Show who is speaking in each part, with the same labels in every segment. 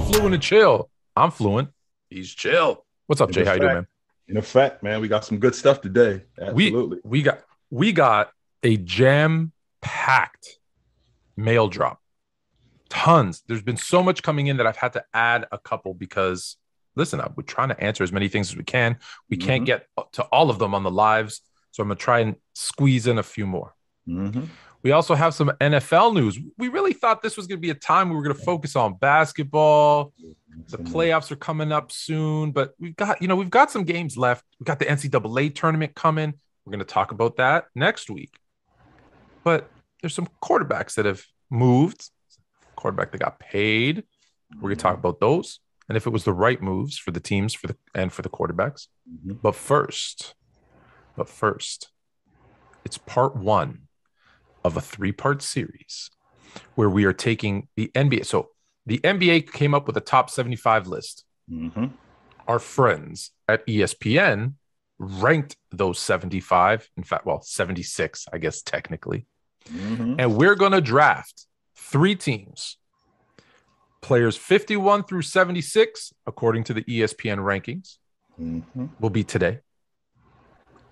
Speaker 1: fluent and chill. I'm fluent. He's chill. What's up, Jay? How you doing, man?
Speaker 2: In effect, man, we got some good stuff today. Absolutely.
Speaker 1: We got a jam-packed mail drop. Tons. There's been so much coming in that I've had to add a couple because, listen, we're trying to answer as many things as we can. We can't get to all of them on the lives, so I'm going to try and squeeze in a few more. We also have some NFL news. We really thought this was going to be a time we were going to focus on basketball. The playoffs are coming up soon, but we've got some games left. We've got the NCAA tournament coming. We're going to talk about that next week. But there's some quarterbacks that have moved, quarterback that got paid. We're going to talk about those and if it was the right moves for the teams for the quarterbacks. But first, it's part one of a 3-part series where we are taking the NBA. So the NBA came up with a top 75 list. Our friends at ESPN ranked those 75. In fact, 76, I guess, technically. And we're going to draft 3 teams. Players 51 through 76, according to the ESPN rankings, will be today.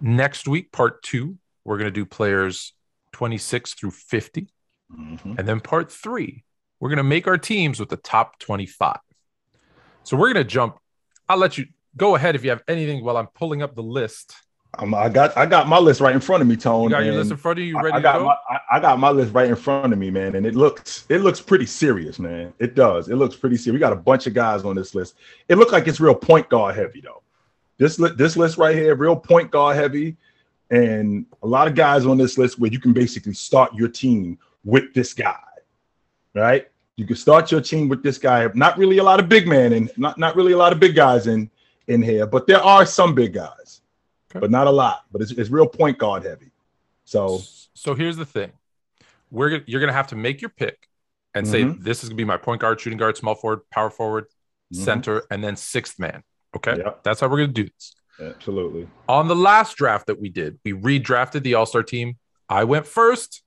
Speaker 1: Next week, part 2, we're going to do players 26 through 50. And then part 3, we're going to make our teams with the top 25. So we're going to jump. I'll let you go ahead if you have anything while I'm pulling up the list.
Speaker 2: I got my list right in front of me, Tone.
Speaker 1: You got your list in front of you? Ready to go?
Speaker 2: I got my list right in front of me, man, and it looks pretty serious, man. It does. It looks pretty serious. We got a bunch of guys on this list. It looks like it's real point guard heavy, though. This list right here, real point guard heavy, and a lot of guys on this list where you can basically start your team with this guy, right? You can start your team with this guy. Not really a lot of big men and not really a lot of big guys in here, but there are some big guys. But not a lot. But it's real point guard heavy. So
Speaker 1: here's the thing: you're gonna have to make your pick and say this is gonna be my point guard, shooting guard, small forward, power forward, center, and then 6th man. Okay, that's how we're gonna do this.
Speaker 2: Absolutely.
Speaker 1: On the last draft that we did, we redrafted the All-Star team. I went first.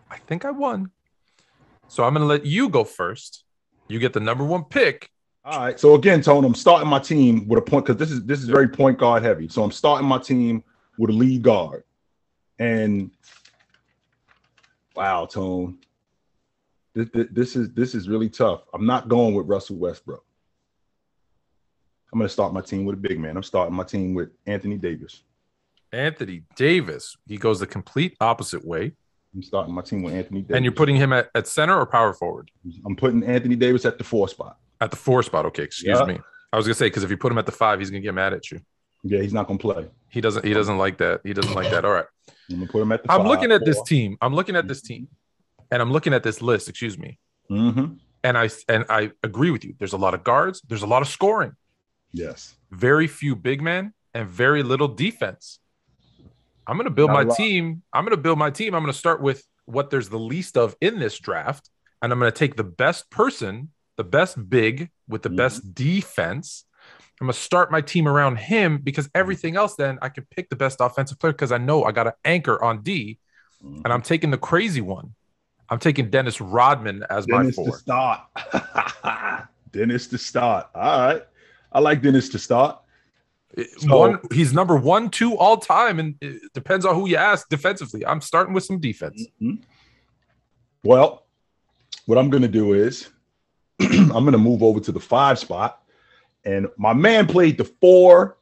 Speaker 1: I think I won. So I'm gonna let you go first. You get the number 1 pick.
Speaker 2: All right. So again, Tone, I'm starting my team with a point because this is very point guard heavy. So I'm starting my team with a lead guard. And wow, Tone, this is really tough. I'm not going with Russell Westbrook. I'm going to start my team with a big man. I'm starting my team with Anthony Davis.
Speaker 1: Anthony Davis. He goes the complete opposite way.
Speaker 2: I'm starting my team with Anthony Davis.
Speaker 1: And you're putting him at center or power forward?
Speaker 2: I'm putting Anthony Davis at the 4 spot.
Speaker 1: At the 4 spot, okay. Excuse me. I was gonna say because if you put him at the 5, he's gonna get mad at you.
Speaker 2: Yeah, he's not gonna play.
Speaker 1: He doesn't like that. He doesn't like that. All right.
Speaker 2: I'm gonna put him at the 5.
Speaker 1: I'm looking at this team. And I'm looking at this list. Excuse me. And I agree with you. There's a lot of guards. There's a lot of scoring.
Speaker 2: Yes.
Speaker 1: Very few big men and very little defense. I'm gonna build my team. I'm gonna start with what there's the least of in this draft, and I'm gonna take the best person. The best big with the best defense. I'm going to start my team around him because everything else, then I can pick the best offensive player because I know I got an anchor on D, and I'm taking the crazy one. I'm taking Dennis Rodman as my 4.
Speaker 2: Dennis to start. Dennis to start. All right. I like Dennis to start.
Speaker 1: He's number 1, 2 all time, and it depends on who you ask defensively. I'm starting with some defense.
Speaker 2: Well, what I'm going to do is I'm going to move over to the 5 spot. And my man played the 4,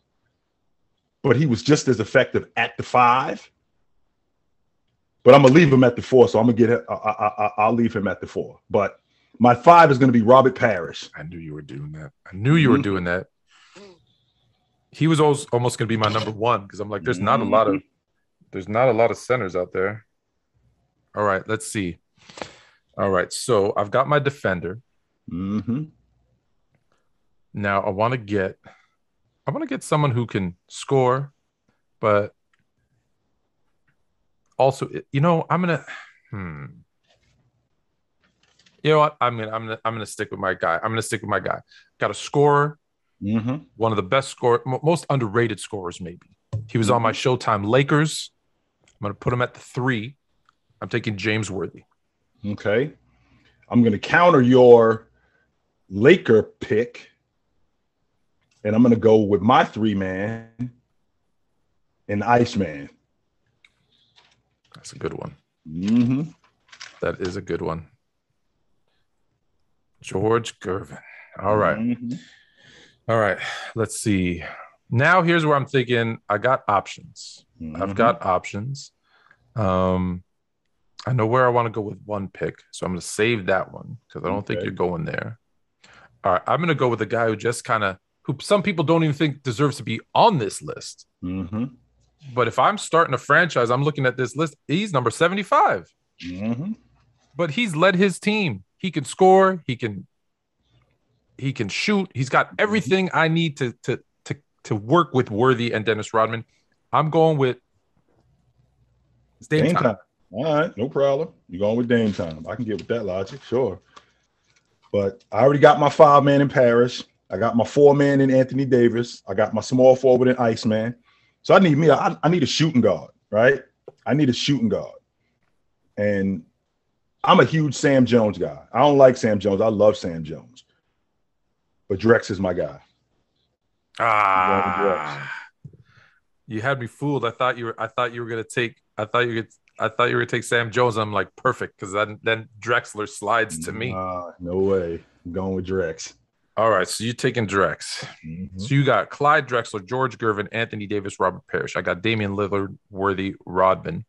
Speaker 2: but he was just as effective at the 5. But I'm going to leave him at the 4, so I'm going to I'll leave him at the 4. But my 5 is going to be Robert Parish.
Speaker 1: I knew you were doing that. I knew you were doing that. He was almost going to be my number 1 because I'm like, there's not a lot of centers out there. All right, let's see. All right, so I've got my defender. Now I want to get someone who can score, but also, I'm gonna. You know what? I'm gonna stick with my guy. Got a scorer. One of the best most underrated scorers, maybe. He was on my Showtime Lakers. I'm going to put him at the 3. I'm taking James Worthy.
Speaker 2: Okay. I'm going to counter your Laker pick, and I'm going to go with my 3-man and Iceman.
Speaker 1: That's a good one.
Speaker 2: Mm-hmm.
Speaker 1: That is a good one. George Gervin. All right.
Speaker 2: Mm-hmm.
Speaker 1: All right. Let's see. Now here's where I'm thinking I got options.
Speaker 2: Mm-hmm.
Speaker 1: I've got options. I know where I want to go with one pick, so I'm going to save that one because I don't think you're going there. All right. I'm going to go with a guy who just kind of, who some people don't even think deserves to be on this list.
Speaker 2: Mm-hmm.
Speaker 1: But if I'm starting a franchise, I'm looking at this list. He's number 75.
Speaker 2: Mm-hmm.
Speaker 1: But he's led his team. He can score. He can shoot. He's got everything I need to work with Worthy and Dennis Rodman. I'm going with Dame time.
Speaker 2: All right, no problem. You're going with Dame time. I can get with that logic, sure. But I already got my 5-man in Parish. I got my 4-man in Anthony Davis. I got my small forward in Iceman. So I need a shooting guard, right? I need a shooting guard. And I'm a huge Sam Jones guy. I don't like Sam Jones. I love Sam Jones. But Drex is my guy.
Speaker 1: You had me fooled. I thought you were gonna take Sam Jones. I'm like, perfect, because then Drexler slides to me.
Speaker 2: No way. I'm going with Drex.
Speaker 1: All right, so you're taking Drex. Mm-hmm. So you got Clyde Drexler, George Gervin, Anthony Davis, Robert Parish. I got Damian Lillard, Worthy, Rodman.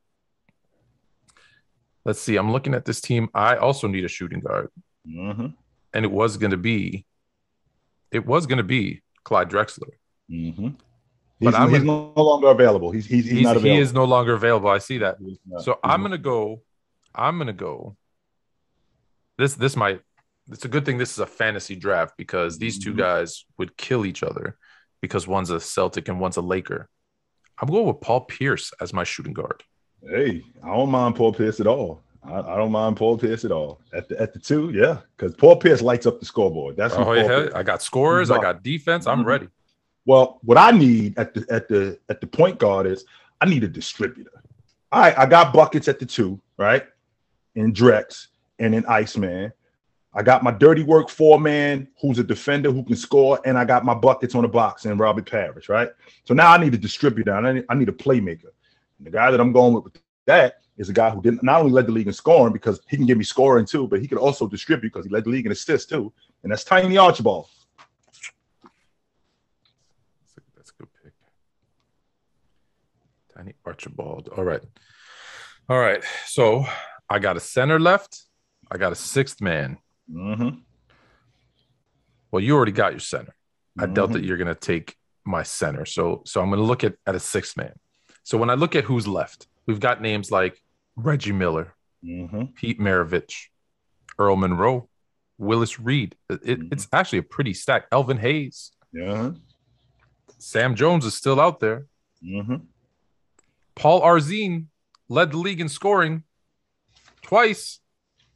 Speaker 1: Let's see. I'm looking at this team. I also need a shooting guard.
Speaker 2: Mm-hmm.
Speaker 1: And it was going to be Clyde Drexler.
Speaker 2: Mm-hmm. But he's no longer available. He's not available.
Speaker 1: He is no longer available. I see that. So I'm going to go. It's a good thing this is a fantasy draft because these two guys would kill each other because one's a Celtic and one's a Laker. I'm going with Paul Pierce as my shooting guard.
Speaker 2: Hey, I don't mind Paul Pierce at all. I don't mind Paul Pierce at all. At the 2, yeah, because Paul Pierce lights up the scoreboard. That's
Speaker 1: I got scorers, I got defense. I'm ready.
Speaker 2: Well, what I need at the point guard is I need a distributor. All right, I got buckets at the 2, right? In Drex and in Iceman. I got my dirty work 4-man who's a defender who can score, and I got my buckets on the box in Robert Parish, right? So now I need a distributor. And I need a playmaker. And the guy that I'm going with that is a guy who didn't not only led the league in scoring because he can give me scoring too, but he can also distribute because he led the league in assists too, and that's Tiny Archibald.
Speaker 1: That's a good pick. Tiny Archibald. All right. So I got a center left. I got a 6th man.
Speaker 2: Mm-hmm.
Speaker 1: Well, you already got your center. I doubt that you're going to take my center. So I'm going to look at a 6th man. So when I look at who's left, we've got names like Reggie Miller, Pete Maravich, Earl Monroe, Willis Reed. It's actually a pretty stack. Elvin Hayes.
Speaker 2: Yeah.
Speaker 1: Sam Jones is still out there.
Speaker 2: Mm-hmm.
Speaker 1: Paul Arzine led the league in scoring twice.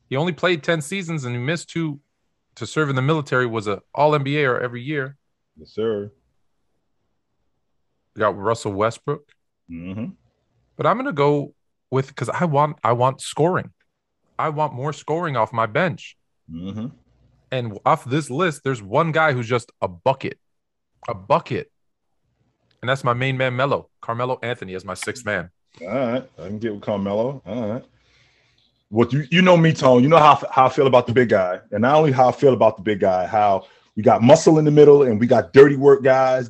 Speaker 1: He only played 10 seasons and he missed 2 to serve in the military, was an All-NBA or every year.
Speaker 2: Yes, sir.
Speaker 1: We got Russell Westbrook.
Speaker 2: Mm-hmm.
Speaker 1: But I'm going to go with, because I want scoring. I want more scoring off my bench.
Speaker 2: Mm-hmm.
Speaker 1: And off this list, there's one guy who's just a bucket. And that's my main man, Carmelo Anthony as my 6th man.
Speaker 2: All right. I can get with Carmelo. All right. What you know me, Tone. You know how I feel about the big guy. And not only how I feel about the big guy, how we got muscle in the middle and we got dirty work guys.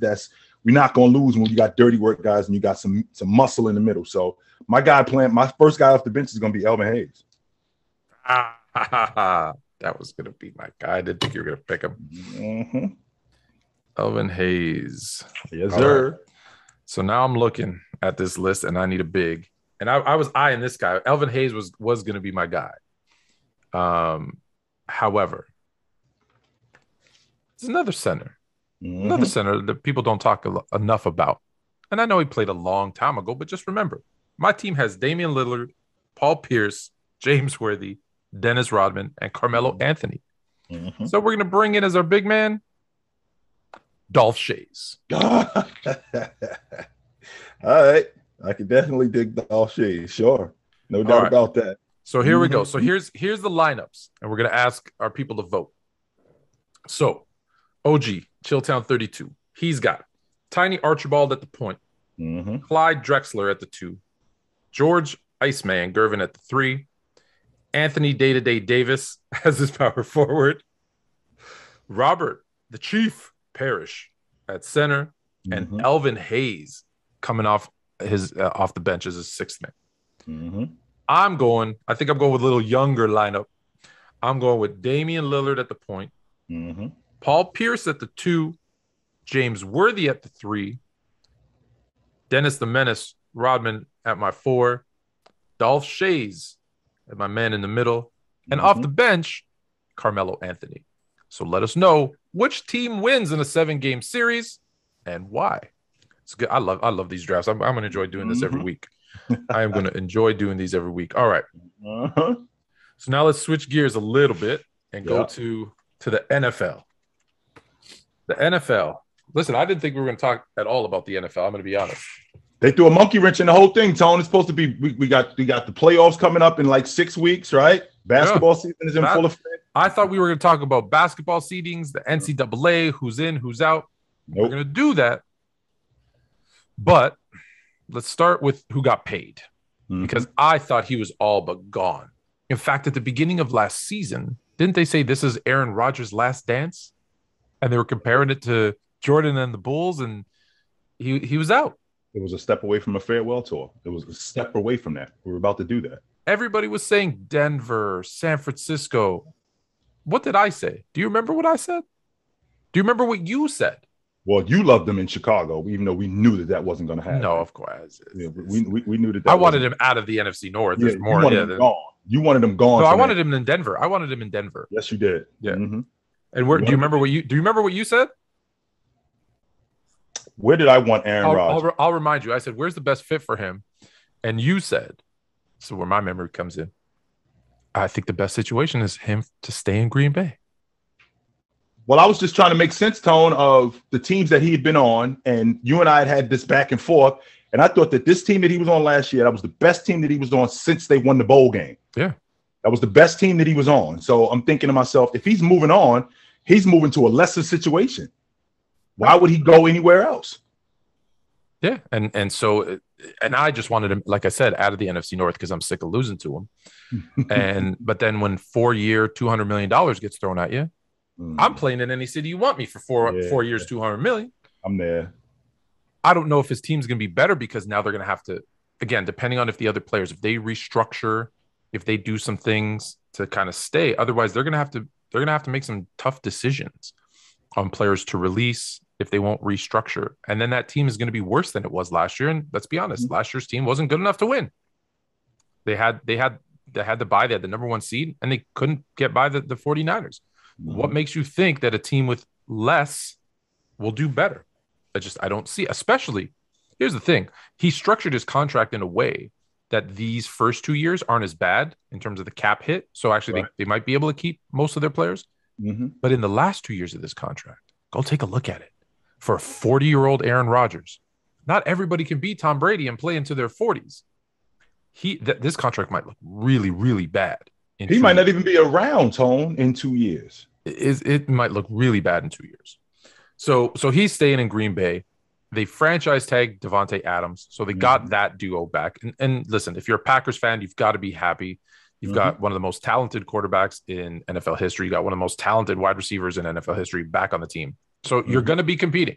Speaker 2: We're not going to lose when you got dirty work guys and you got some muscle in the middle. So my first guy off the bench is going to be Elvin Hayes.
Speaker 1: That was going to be my guy. I didn't think you were going to pick him.
Speaker 2: Mm-hmm.
Speaker 1: Elvin Hayes.
Speaker 2: Yes, sir.
Speaker 1: Right. So now I'm looking at this list and I need a big. And I was eyeing this guy. Elvin Hayes was going to be my guy. However, it's another center.
Speaker 2: Mm-hmm.
Speaker 1: Another center that people don't talk enough about. And I know he played a long time ago, but just remember, my team has Damian Lillard, Paul Pierce, James Worthy, Dennis Rodman, and Carmelo Anthony.
Speaker 2: Mm-hmm.
Speaker 1: So we're going to bring in as our big man, Dolph Shays.
Speaker 2: All right. I can definitely dig Dolph Shays. Sure. No doubt about that.
Speaker 1: So here we go. So here's the lineups, and we're going to ask our people to vote. So, OG, Chilltown 32. He's got Tiny Archibald at the point, Clyde Drexler at the 2, George Iceman Gervin at the 3, Anthony Day-to-Day Davis as his power forward, Robert the Chief Parish at center, and Elvin Hayes coming off the bench as his sixth man. I think I'm going with a little younger lineup. I'm going with Damian Lillard at the point, Paul Pierce at the 2, James Worthy at the 3, Dennis the Menace Rodman at my 4, Dolph Shays at my man in the middle, and off the bench, Carmelo Anthony. So let us know which team wins in a 7-game series and why. It's good. I love these drafts. I'm going to enjoy doing this every week. I am going to enjoy doing these every week. All right. So now let's switch gears a little bit and go to the NFL. The NFL. Listen, I didn't think we were going to talk at all about the NFL. I'm going to be honest.
Speaker 2: They threw a monkey wrench in the whole thing, Tone. It's supposed to be we got the playoffs coming up in like 6 weeks, right? Basketball season is in full effect.
Speaker 1: I thought we were going to talk about basketball seedings, the NCAA, who's in, who's out. Nope. We're going to do that. But let's start with who got paid, because I thought he was all but gone. In fact, at the beginning of last season, didn't they say this is Aaron Rodgers' last dance? And they were comparing it to Jordan and the Bulls, and he was out.
Speaker 2: It was a step away from a farewell tour. It was a step away from that. We were about to do that.
Speaker 1: Everybody was saying Denver, San Francisco. What did I say? Do you remember what I said? Do you remember what you said?
Speaker 2: Well, you loved them in Chicago, even though we knew that wasn't going to happen.
Speaker 1: No, of course.
Speaker 2: Yeah, we knew that.
Speaker 1: I wanted him out of the NFC North. There's more.
Speaker 2: You wanted him gone. You wanted him gone.
Speaker 1: No, I wanted him in Denver. I wanted him in Denver.
Speaker 2: Yes, you did.
Speaker 1: Yeah. And where? Do you remember what you said?
Speaker 2: Where did I want Aaron Rodgers?
Speaker 1: I'll remind you. I said, where's the best fit for him? And you said, so where my memory comes in, I think the best situation is him to stay in Green Bay.
Speaker 2: Well, I was just trying to make sense, Tone, of the teams that he had been on, and you and I had this back and forth, and I thought that this team that he was on last year, that was the best team that he was on since they won the bowl game.
Speaker 1: Yeah.
Speaker 2: That was the best team that he was on. So I'm thinking to myself, if he's moving on, he's moving to a lesser situation. Why would he go anywhere else?
Speaker 1: Yeah, and I just wanted him, like I said, out of the NFC North because I'm sick of losing to him. But then when 4-year, $200 million gets thrown at you, I'm playing in any city you want me for 4 years, $200 million.
Speaker 2: I'm there.
Speaker 1: I don't know if his team's going to be better because now they're going to have to, again, depending on if the other players, if they restructure, if they do some things to kind of stay. Otherwise, they're going to have to make some tough decisions on players to release if they won't restructure. And then that team is going to be worse than it was last year. And let's be honest, last year's team wasn't good enough to win. They had the bye, they had the number 1 seed, and they couldn't get by the 49ers. What makes you think that a team with less will do better? I don't see, especially, here's the thing. He structured his contract in a way that these first 2 years aren't as bad in terms of the cap hit. So actually they might be able to keep most of their players. But in the last 2 years of this contract, go take a look at it. For a 40-year-old Aaron Rodgers, not everybody can be Tom Brady and play into their 40s. This contract might look really, really bad.
Speaker 2: He might not even be around, Tone, in 2 years.
Speaker 1: It might look really bad in 2 years. So he's staying in Green Bay. They franchise tagged Devontae Adams, so they got that duo back. And listen, if you're a Packers fan, you've got to be happy. You've got one of the most talented quarterbacks in NFL history. You got one of the most talented wide receivers in NFL history back on the team. So you're going to be competing.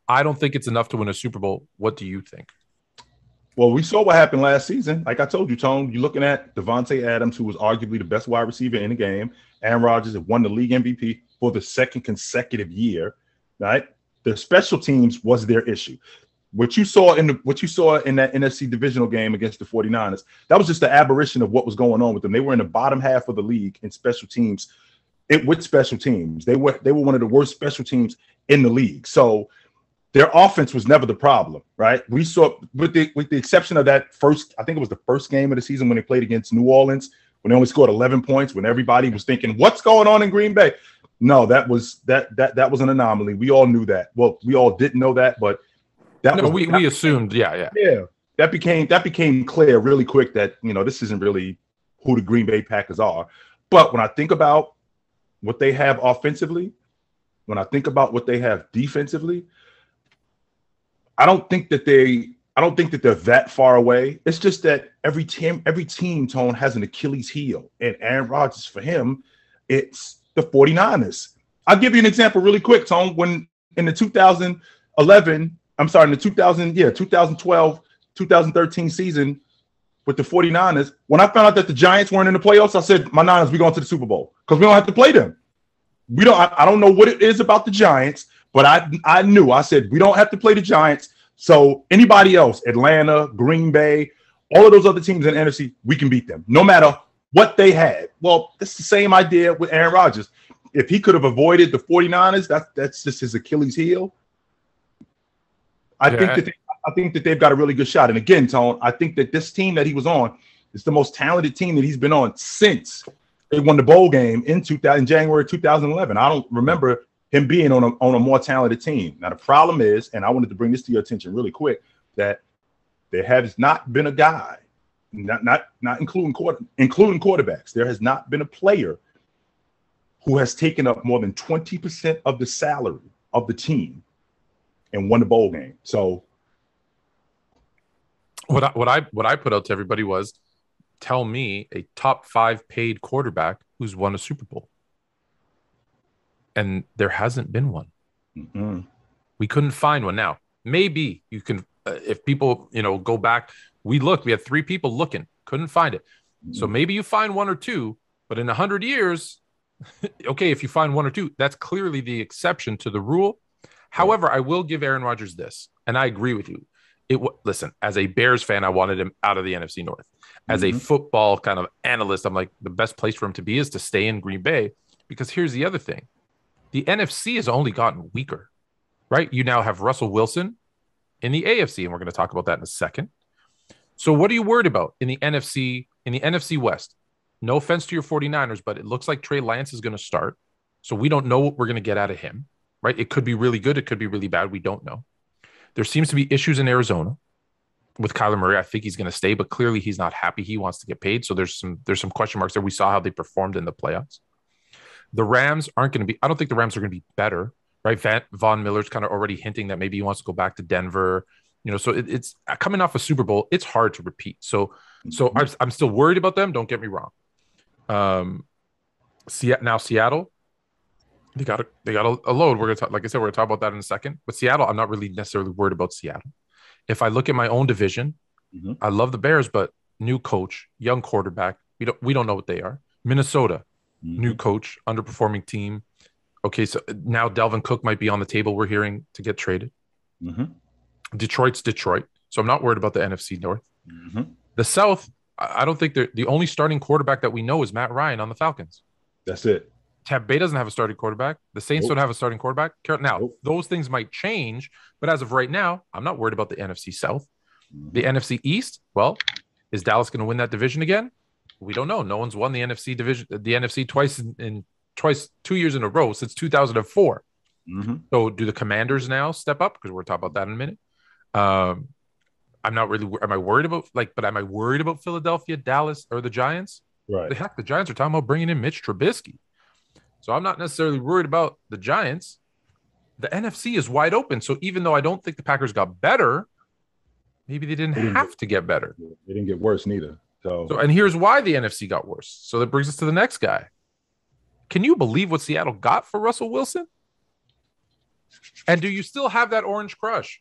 Speaker 1: I don't think it's enough to win a Super Bowl. What do you think?
Speaker 2: Well, we saw what happened last season. Like I told you, Tone, you're looking at Devontae Adams, who was arguably the best wide receiver in the game. Aaron Rodgers had won the league MVP for the second consecutive year, right? The special teams was their issue. What you saw in that NFC divisional game against the 49ers, that was just the aberration of what was going on with them. They were in the bottom half of the league in special teams. With special teams, they were one of the worst special teams in the league. So their offense was never the problem, right? We saw, with the exception of that first, I think it was the first game of the season when they played against New Orleans, when they only scored 11 points, when everybody was thinking, "What's going on in Green Bay?" No, that was an anomaly. We all knew that. Well, we all didn't know that, but
Speaker 1: we assumed, yeah.
Speaker 2: That became clear really quick that this isn't really who the Green Bay Packers are. But when I think about what they have offensively, when I think about what they have defensively, I don't think that they're that far away. It's just that every team, Tone, has an Achilles heel. And Aaron Rodgers, for him, it's the 49ers. I'll give you an example really quick, Tone. When in the 2012, 2013 season with the 49ers, when I found out that the Giants weren't in the playoffs, I said, my Niners, we're going to the Super Bowl because we don't have to play them. I don't know what it is about the Giants, but I knew. I said, we don't have to play the Giants. So anybody else, Atlanta, Green Bay, all of those other teams in the NFC, we can beat them no matter what they had. Well, it's the same idea with Aaron Rodgers. If he could have avoided the 49ers, that's just his Achilles heel. I think that they've got a really good shot. And again, Tone, I think that this team that he was on is the most talented team that he's been on since they won the bowl game in January 2011. I don't remember him being on a more talented team. Now, the problem is, and I wanted to bring this to your attention really quick, that there has not been a guy, not including quarterbacks, there has not been a player who has taken up more than 20% of the salary of the team and won the bowl game. So
Speaker 1: what I put out to everybody was, tell me a top 5 paid quarterback who's won a Super Bowl. And there hasn't been one.
Speaker 2: Mm-hmm.
Speaker 1: We couldn't find one. Now, maybe you can, if people, go back, we had 3 people looking, couldn't find it. Mm-hmm. So maybe you find 1 or 2, but in 100 years, okay, if you find 1 or 2, that's clearly the exception to the rule. However, I will give Aaron Rodgers this, and I agree with you. Listen, as a Bears fan, I wanted him out of the NFC North. As a football kind of analyst, I'm like, the best place for him to be is to stay in Green Bay, because here's the other thing. The NFC has only gotten weaker, right? You now have Russell Wilson in the AFC, and we're going to talk about that in a second. So what are you worried about in the NFC West? No offense to your 49ers, but it looks like Trey Lance is going to start. So we don't know what we're going to get out of him, right? It could be really good. It could be really bad. We don't know. There seems to be issues in Arizona with Kyler Murray. I think he's going to stay, but clearly he's not happy. He wants to get paid. So there's some question marks there. We saw how they performed in the playoffs. The Rams aren't going to be, I don't think the Rams are going to be better, right? Von Miller's kind of already hinting that maybe he wants to go back to Denver. So it's coming off a Super Bowl. It's hard to repeat. So I'm still worried about them. Don't get me wrong. Now Seattle, they got a load. We're going to talk, like I said, we're going to talk about that in a second. But Seattle, I'm not really necessarily worried about Seattle. If I look at my own division, I love the Bears, but new coach, young quarterback. We don't know what they are. Minnesota, new coach, underperforming team. Okay, so now Dalvin Cook might be on the table. We're hearing to get traded. Detroit's Detroit, so I'm not worried about the NFC North. The South, I don't think the only starting quarterback that we know is Matt Ryan on the Falcons.
Speaker 2: That's it.
Speaker 1: Tampa Bay doesn't have a starting quarterback. The Saints don't have a starting quarterback. Now, those things might change, but as of right now, I'm not worried about the NFC South. The NFC East, well, is Dallas going to win that division again? We don't know. No one's won the NFC division, the NFC twice 2 years in a row since 2004. So do the Commanders now step up? Because we're talking about that in a minute. I'm not really. Am I worried about Philadelphia, Dallas, or the Giants?
Speaker 2: Right.
Speaker 1: Heck, the Giants are talking about bringing in Mitch Trubisky. So I'm not necessarily worried about the Giants. The NFC is wide open. So even though I don't think the Packers got better, maybe they didn't have to get better.
Speaker 2: They didn't get worse neither. So
Speaker 1: and here's why the NFC got worse. So that brings us to the next guy. Can you believe what Seattle got for Russell Wilson? And do you still have that orange crush?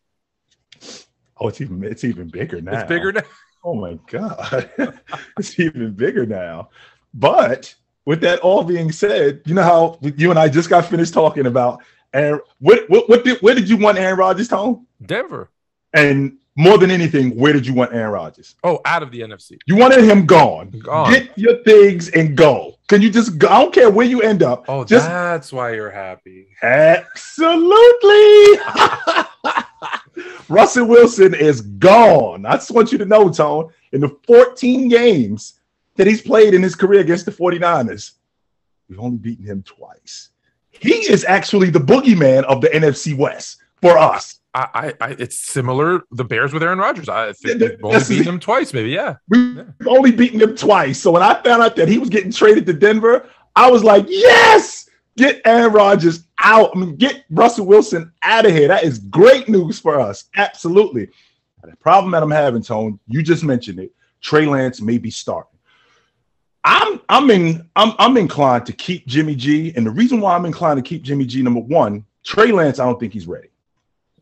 Speaker 2: Oh, it's even bigger now.
Speaker 1: It's bigger now.
Speaker 2: Oh my God. It's even bigger now. But with that all being said, you know how you and I just got finished talking about Aaron. Where did you want Aaron Rodgers, Tom?
Speaker 1: Denver.
Speaker 2: And more than anything, where did you want Aaron Rodgers?
Speaker 1: Oh, out of the NFC.
Speaker 2: You wanted him gone. Get your things and go. Can you just go? I don't care where you end up.
Speaker 1: Oh, that's why you're happy.
Speaker 2: Absolutely. Russell Wilson is gone. I just want you to know, Tone, in the 14 games that he's played in his career against the 49ers, we've only beaten him twice. He is actually the boogeyman of the NFC West for us.
Speaker 1: It's similar. The Bears with Aaron Rodgers. I think we've only beaten him twice, maybe. Yeah.
Speaker 2: We've only beaten him twice. So when I found out that he was getting traded to Denver, I was like, yes, Get Aaron Rodgers out. I mean, get Russell Wilson out of here. That is great news for us. Absolutely. The problem that I'm having, Tone, you just mentioned it. Trey Lance may be starting. I'm inclined to keep Jimmy G, and the reason why I'm inclined to keep Jimmy G, number one, Trey Lance, I don't think he's ready.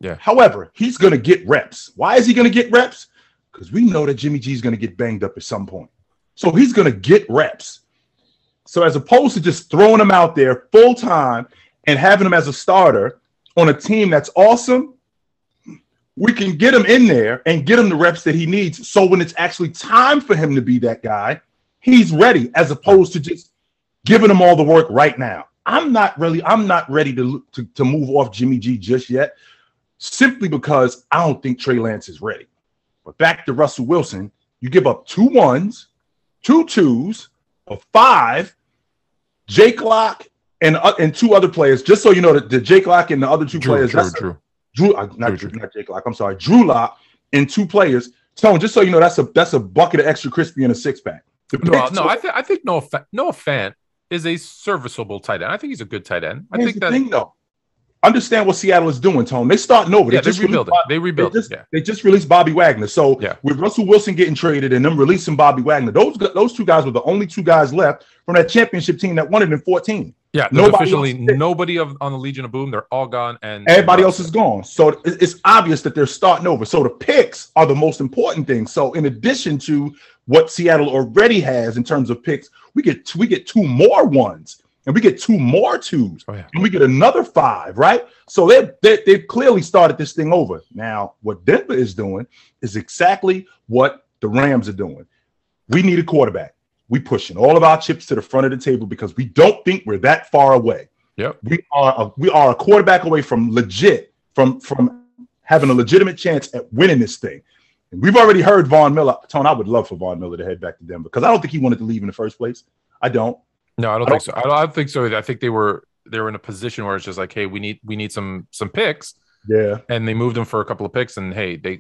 Speaker 1: Yeah.
Speaker 2: However, he's going to get reps. Why is he going to get reps? Because we know that Jimmy G is going to get banged up at some point. So he's going to get reps. So as opposed to just throwing him out there full time and having him as a starter on a team that's awesome, we can get him in there and get him the reps that he needs. So when it's actually time for him to be that guy, he's ready, as opposed to just giving him all the work right now. I'm not ready to move off Jimmy G just yet, simply because I don't think Trey Lance is ready. But back to Russell Wilson, you give up 2 1s, 2 2s, a 5, Jake Lock, and 2 other players. Just so you know, that the Jake Lock and the other 2 players. Drew Lock and 2 players. Tone, just so you know, that's a bucket of extra crispy and a 6-pack.
Speaker 1: I think Noah Fant is a serviceable tight end. I think he's a good tight end. I think that thing,
Speaker 2: though. Understand what Seattle is doing, Tone. They starting over.
Speaker 1: Yeah, they rebuild it.
Speaker 2: They just released Bobby Wagner. So with Russell Wilson getting traded and them releasing Bobby Wagner, those 2 guys were the only 2 guys left from that championship team that won it in 2014.
Speaker 1: Yeah, there's officially nobody on the Legion of Boom. They're all gone, and
Speaker 2: everybody else is gone. So it's obvious that they're starting over. So the picks are the most important thing. So in addition to what Seattle already has in terms of picks, we get 2 more 1s, and we get 2 more 2s, and we get another 5, right? So they've clearly started this thing over. Now, what Denver is doing is exactly what the Rams are doing. We need a quarterback. We pushing all of our chips to the front of the table because we don't think we're that far away.
Speaker 1: Yep.
Speaker 2: We are a quarterback away from having a legitimate chance at winning this thing. And we've already heard Von Miller. Tone, I would love for Von Miller to head back to Denver because I don't think he wanted to leave in the first place. I don't.
Speaker 1: No, I don't think so. I don't think so. I think they were in a position where it's just like, hey, we need some picks.
Speaker 2: Yeah.
Speaker 1: And they moved him for a couple of picks, and hey, they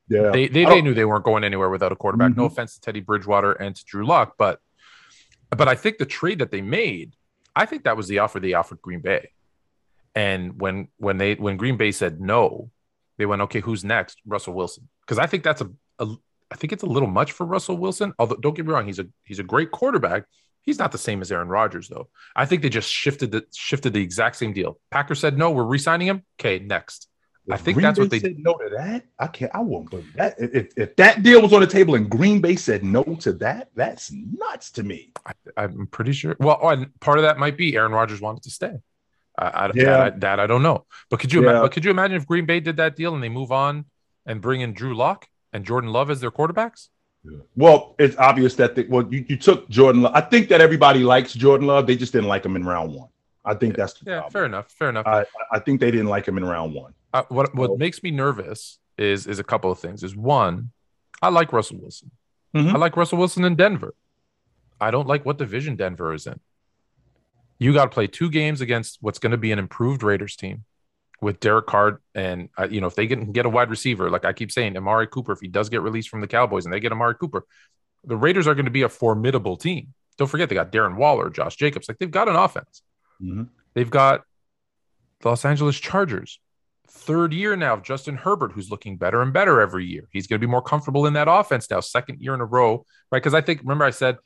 Speaker 2: they
Speaker 1: knew they weren't going anywhere without a quarterback. Mm-hmm. No offense to Teddy Bridgewater and to Drew Lock, but I think the trade that they made, I think that was the offer they offered Green Bay. And when Green Bay said no, they went, okay, who's next? Russell Wilson. Because I think I think it's a little much for Russell Wilson. Although don't get me wrong, he's a great quarterback. He's not the same as Aaron Rodgers, though. I think they just shifted the exact same deal. Packers said no, we're re-signing him. Okay, next. I think that's what they
Speaker 2: said no to that. I won't believe that. If that deal was on the table and Green Bay said no to that, that's nuts to me.
Speaker 1: I'm pretty sure. Well, part of that might be Aaron Rodgers wanted to stay. I don't know. But could you imagine if Green Bay did that deal and they move on and bring in Drew Lock and Jordan Love as their quarterbacks?
Speaker 2: Yeah. Well, it's obvious that you took Jordan Love. I think that everybody likes Jordan Love. They just didn't like him in round 1. I think that's the problem.
Speaker 1: Fair enough.
Speaker 2: I think they didn't like him in round 1.
Speaker 1: What makes me nervous is a couple of things. Is one, I like Russell Wilson. Mm-hmm. I like Russell Wilson in Denver. I don't like what division Denver is in. You got to play 2 games against what's going to be an improved Raiders team with Derek Carr, and if they can get a wide receiver, like I keep saying, Amari Cooper, if he does get released from the Cowboys and they get Amari Cooper, the Raiders are going to be a formidable team. Don't forget they got Darren Waller, Josh Jacobs. Like they've got an offense.
Speaker 2: Mm-hmm.
Speaker 1: They've got the Los Angeles Chargers. 3rd year now of Justin Herbert, who's looking better and better every year. He's going to be more comfortable in that offense now, 2nd year in a row, right? Because I think, remember I said,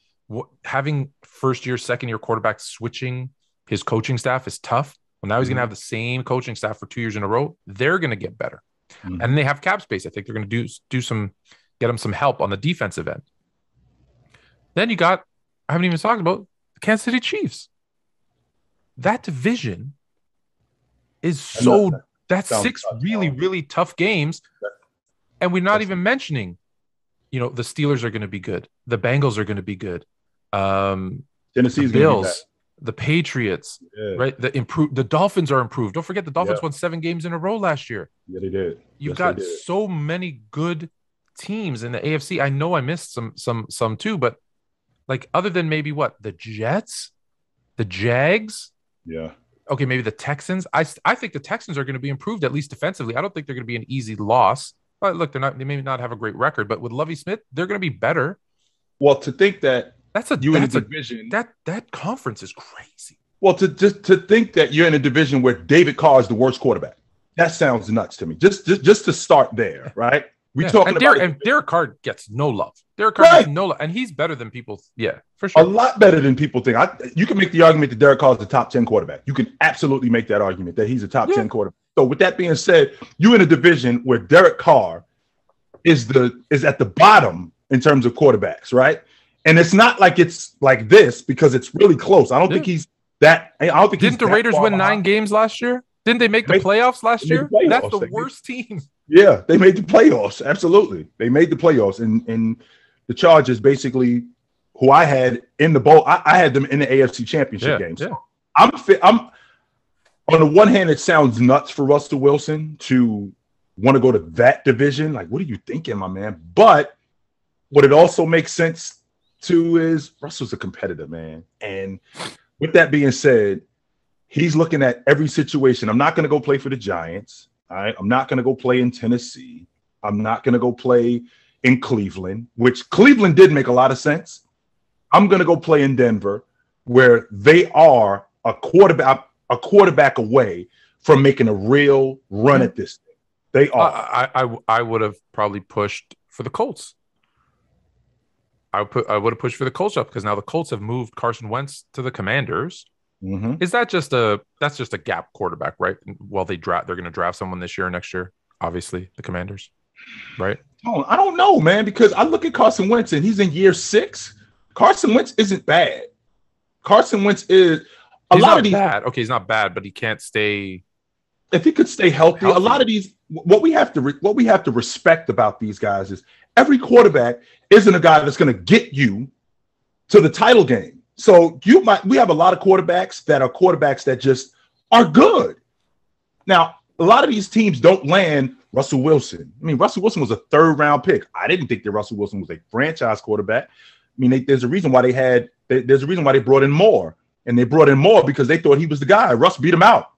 Speaker 1: having 1st year, 2nd year quarterback switching his coaching staff is tough. Well, now he's going to have the same coaching staff for 2 years in a row. They're going to get better. Mm-hmm. And they have cap space. I think they're going to get them some help on the defensive end. Then you got, I haven't even talked about the Kansas City Chiefs. That division is that's 6 really, really tough games. And we're not even mentioning, the Steelers are going to be good. The Bengals are going to be good.
Speaker 2: Tennessee's
Speaker 1: the Bills, the Patriots, right? The Dolphins are improved. Don't forget the Dolphins won 7 games in a row last year.
Speaker 2: Yeah, they did.
Speaker 1: You've got so many good teams in the AFC. I know I missed some too, but like other than maybe the Jets, the Jags.
Speaker 2: Yeah.
Speaker 1: Okay, maybe the Texans. I think the Texans are going to be improved, at least defensively. I don't think they're going to be an easy loss. But look, they may not have a great record, but with Lovie Smith, they're going to be better.
Speaker 2: Well, to think that
Speaker 1: that's a division. That conference is crazy.
Speaker 2: Well, to think that you're in a division where David Carr is the worst quarterback, that sounds nuts to me. Just to start there, right? We
Speaker 1: Yeah,
Speaker 2: talking about
Speaker 1: and Derek Carr gets no love. Derek Carr
Speaker 2: right.
Speaker 1: gets no love, and he's better than people. Yeah, for
Speaker 2: A
Speaker 1: sure.
Speaker 2: lot better than people think. You can make the argument that Derek Carr is the top 10 quarterback. You can absolutely make that argument that he's a top 10 quarterback. So with that being said, you're in a division where Derek Carr is at the bottom in terms of quarterbacks, right? And it's not like it's like this because it's really close. I don't think he's that. I don't think
Speaker 1: Didn't the Raiders win 9 games last year? Didn't they make the playoffs last year? That's the worst team.
Speaker 2: Yeah, they made the playoffs. Absolutely. They made the playoffs. And the Chargers basically, who I had in the bowl, I had them in the AFC Championship game. So I'm on the one hand, it sounds nuts for Russell Wilson to want to go to that division. Like, what are you thinking, my man? But what it also makes sense to is Russell's a competitor, man. And with that being said, he's looking at every situation. I'm not going to go play for the Giants. All right. I'm not going to go play in Tennessee. I'm not going to go play in Cleveland, which Cleveland did make a lot of sense. I'm going to go play in Denver, where they are a quarterback away from making a real run at this thing. They are.
Speaker 1: I would have probably pushed for the Colts. I would have pushed for the Colts up because now the Colts have moved Carson Wentz to the Commanders.
Speaker 2: Mm-hmm.
Speaker 1: Is that just a gap quarterback, right? Well, they're going to draft someone this year or next year. Obviously, the Commanders, right?
Speaker 2: Oh, I don't know, man, because I look at Carson Wentz and he's in year 6. Carson Wentz isn't bad. Carson Wentz is
Speaker 1: he's not bad. Okay, he's not bad, but he can't stay.
Speaker 2: If he could stay healthy, a lot of these, what we have to respect about these guys is every quarterback isn't a guy that's going to get you to the title game. So we have a lot of quarterbacks that just are good. Now, a lot of these teams don't land Russell Wilson. I mean, Russell Wilson was a 3rd round pick. I didn't think that Russell Wilson was a franchise quarterback. I mean, there's a reason why they brought in Moore, and they brought in Moore because they thought he was the guy. Russ beat him out.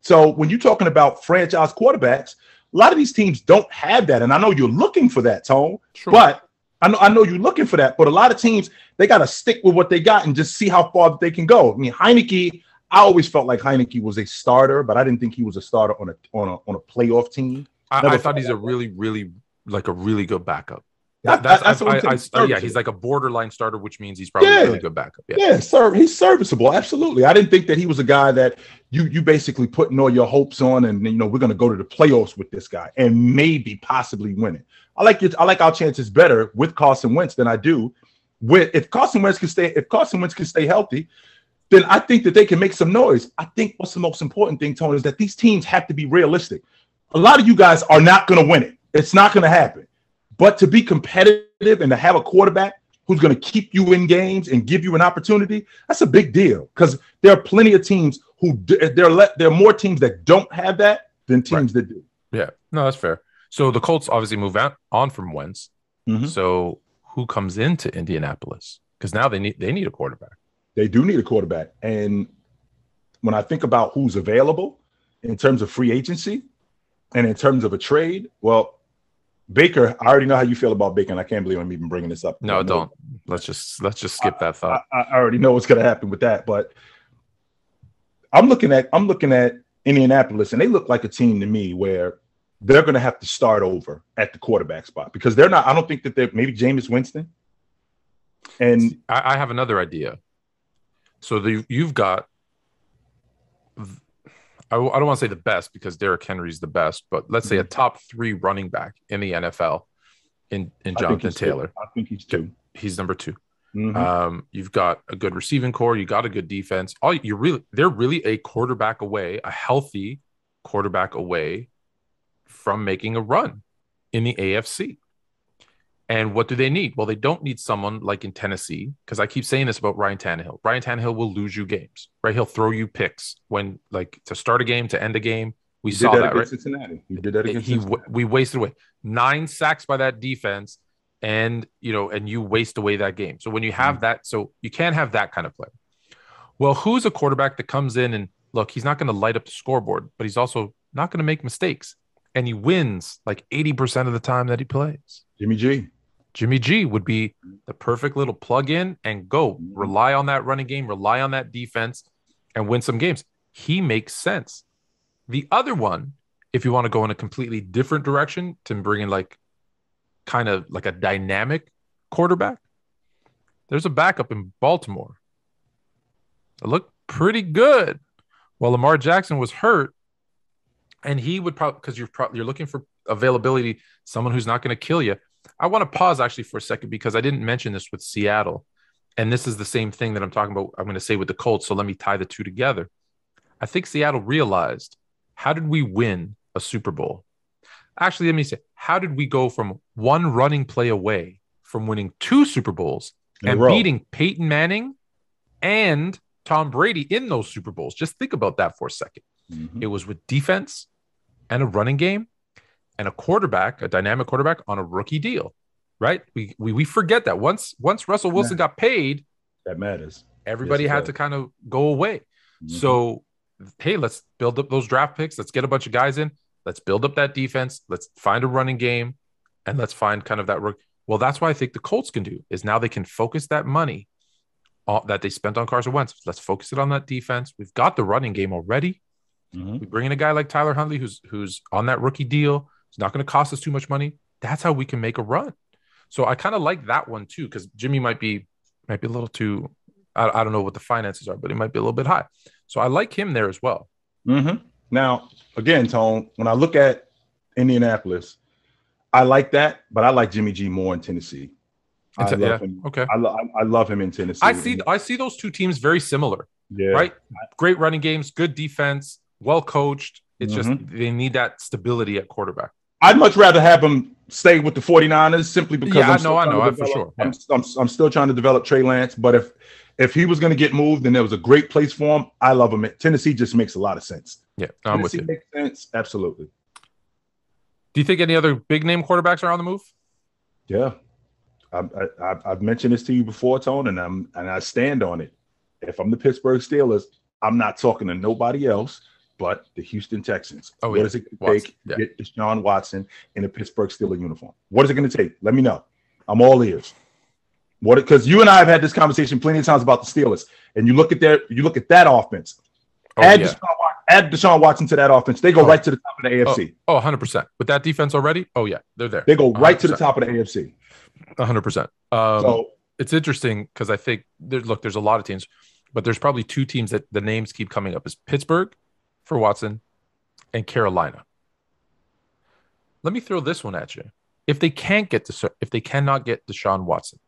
Speaker 2: So when you're talking about franchise quarterbacks, a lot of these teams don't have that. And I know you're looking for that, Tone, but I know you're looking for that. But a lot of teams, they got to stick with what they got and just see how far they can go. I mean, Heineke, I always felt like Heineke was a starter, but I didn't think he was a starter on a playoff team.
Speaker 1: I thought he's a really good backup.
Speaker 2: That's what I'm saying.
Speaker 1: Yeah, he's like a borderline starter, which means he's probably a really good backup.
Speaker 2: He's serviceable. Absolutely. I didn't think that he was a guy that you basically putting all your hopes on, and we're going to go to the playoffs with this guy and maybe possibly win it. I like our chances better with Carson Wentz than I do if Carson Wentz can stay healthy. Then I think that they can make some noise. I think what's the most important thing, Tony, is that these teams have to be realistic. A lot of you guys are not going to win it. It's not going to happen. But to be competitive and to have a quarterback who's going to keep you in games and give you an opportunity, that's a big deal because there are plenty of teams there are more teams that don't have that than teams that do.
Speaker 1: Yeah, no, that's fair. So the Colts obviously move on from Wentz. Mm-hmm. So who comes into Indianapolis? Because now they need a quarterback.
Speaker 2: They do need a quarterback. And when I think about who's available in terms of free agency and in terms of a trade, well, Baker, I already know how you feel about Baker, and I can't believe I'm even bringing this up.
Speaker 1: No, don't. Let's just skip that thought.
Speaker 2: I already know what's going to happen with that, but I'm looking at Indianapolis, and they look like a team to me where they're going to have to start over at the quarterback spot because they're not. I don't think that they're maybe Jameis Winston. And
Speaker 1: I have another idea. So you've got. I don't want to say the best because Derrick Henry's the best, but let's say a top 3 running back in the NFL in Jonathan Taylor.
Speaker 2: I think he's 2.
Speaker 1: He's number 2.
Speaker 2: Mm-hmm.
Speaker 1: You've got a good receiving core. You got a good defense. They're really a quarterback away, a healthy quarterback away from making a run in the AFC. And what do they need? Well, they don't need someone like in Tennessee, because I keep saying this about Ryan Tannehill. Ryan Tannehill will lose you games, right? He'll throw you picks when, like, to start a game, to end a game. We saw that, right?
Speaker 2: Cincinnati. He did that against Cincinnati.
Speaker 1: We wasted away 9 sacks by that defense, and you waste away that game. So when you have that, so you can't have that kind of player. Well, who's a quarterback that comes in and look, he's not going to light up the scoreboard, but he's also not going to make mistakes, and he wins like 80% of the time that he plays?
Speaker 2: Jimmy G.
Speaker 1: Jimmy G would be the perfect little plug in and go. Rely on that running game, rely on that defense, and win some games. He makes sense. The other one, if you want to go in a completely different direction to bring in like kind of like a dynamic quarterback, there's a backup in Baltimore. It looked pretty good. Well, Lamar Jackson was hurt, and he would probably, because you're looking for availability, someone who's not going to kill you. I want to pause actually for a second because I didn't mention this with Seattle, and this is the same thing that I'm talking about. I'm going to say with the Colts, so let me tie the two together. I think Seattle realized, how did we win a Super Bowl? Actually, let me say, how did we go from one running play away from winning 2 Super Bowls and beating Peyton Manning and Tom Brady in those Super Bowls? Just think about that for a second. It was with defense and a running game and a quarterback, a dynamic quarterback on a rookie deal, right? We forget that once Russell Wilson got paid,
Speaker 2: that matters.
Speaker 1: Everybody had to kind of go away. So, hey, let's build up those draft picks. Let's get a bunch of guys in. Let's build up that defense. Let's find a running game, and let's find kind of that work. Well, that's what I think the Colts can do, is now they can focus that money that they spent on Carson Wentz. Let's focus it on that defense. We've got the running game already. We bring in a guy like Tyler Huntley, who's on that rookie deal. It's not going to cost us too much money. That's how we can make a run. So I kind of like that one too, because Jimmy might be a little too. I don't know what the finances are, but it might be a little bit high. So I like him there as well.
Speaker 2: Now, again, Tone, when I look at Indianapolis, I like that, but I like Jimmy G more in Tennessee. I love him. Okay. I love him in Tennessee.
Speaker 1: I see those two teams very similar. Yeah. Right. Great running games, good defense, well coached. It's just they need that stability at quarterback.
Speaker 2: I'd much rather have him stay with the 49ers simply because
Speaker 1: I know for sure.
Speaker 2: Yeah. I'm still trying to develop Trey Lance, but if he was going to get moved and there was a great place for him, I love him. Tennessee just makes a lot of sense.
Speaker 1: Yeah, I'm with you.
Speaker 2: Makes sense. Absolutely.
Speaker 1: Do you think any other big name quarterbacks are on the move?
Speaker 2: Yeah. I've mentioned this to you before, Tone, and I stand on it. If I'm the Pittsburgh Steelers, I'm not talking to nobody else but the Houston Texans. What is it going to take to get Deshaun Watson in a Pittsburgh Steelers uniform? What is it going to take? Let me know. I'm all ears. Because you and I have had this conversation plenty of times about the Steelers, and you look at that offense. Add Deshaun Watson to that offense. They go right to the top of the AFC.
Speaker 1: 100%. With that defense already? Oh, yeah, they're there.
Speaker 2: They go right 100%. To the top of the AFC.
Speaker 1: 100%. So it's interesting because I think there's a lot of teams, but there's probably 2 teams that the names keep coming up: is Pittsburgh for Watson and Carolina. Let me throw this one at you. If they cannot get Deshaun Watson,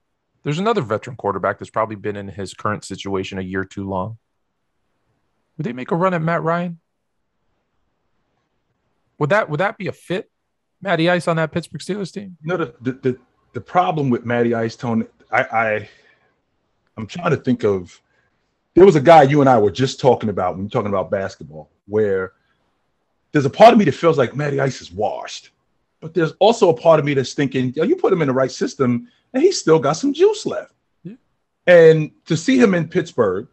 Speaker 1: there's another veteran quarterback that's probably been in his current situation a year too long. Would they make a run at Matt Ryan? Would that be a fit? Matty Ice on that Pittsburgh Steelers team?
Speaker 2: You know, the problem with Matty Ice, Tony, I'm trying to think of. There was a guy you and I were just talking about when you're talking about basketball, where there's a part of me that feels like Matty Ice is washed, but there's also a part of me that's thinking, you put him in the right system, and he's still got some juice left. Yeah. And to see him in Pittsburgh,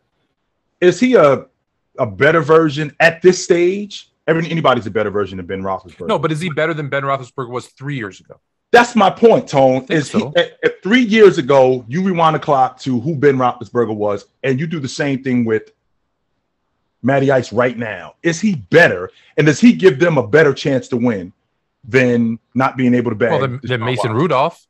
Speaker 2: is he a better version at this stage? Anybody's a better version of Ben Roethlisberger.
Speaker 1: No, but is he better than Ben Roethlisberger was 3 years ago?
Speaker 2: That's my point, Tone. At 3 years ago, you rewind the clock to who Ben Roethlisberger was, and you do the same thing with Matty Ice right now. Is he better, and does he give them a better chance to win than not being able to bag?
Speaker 1: Well, than Mason Rudolph.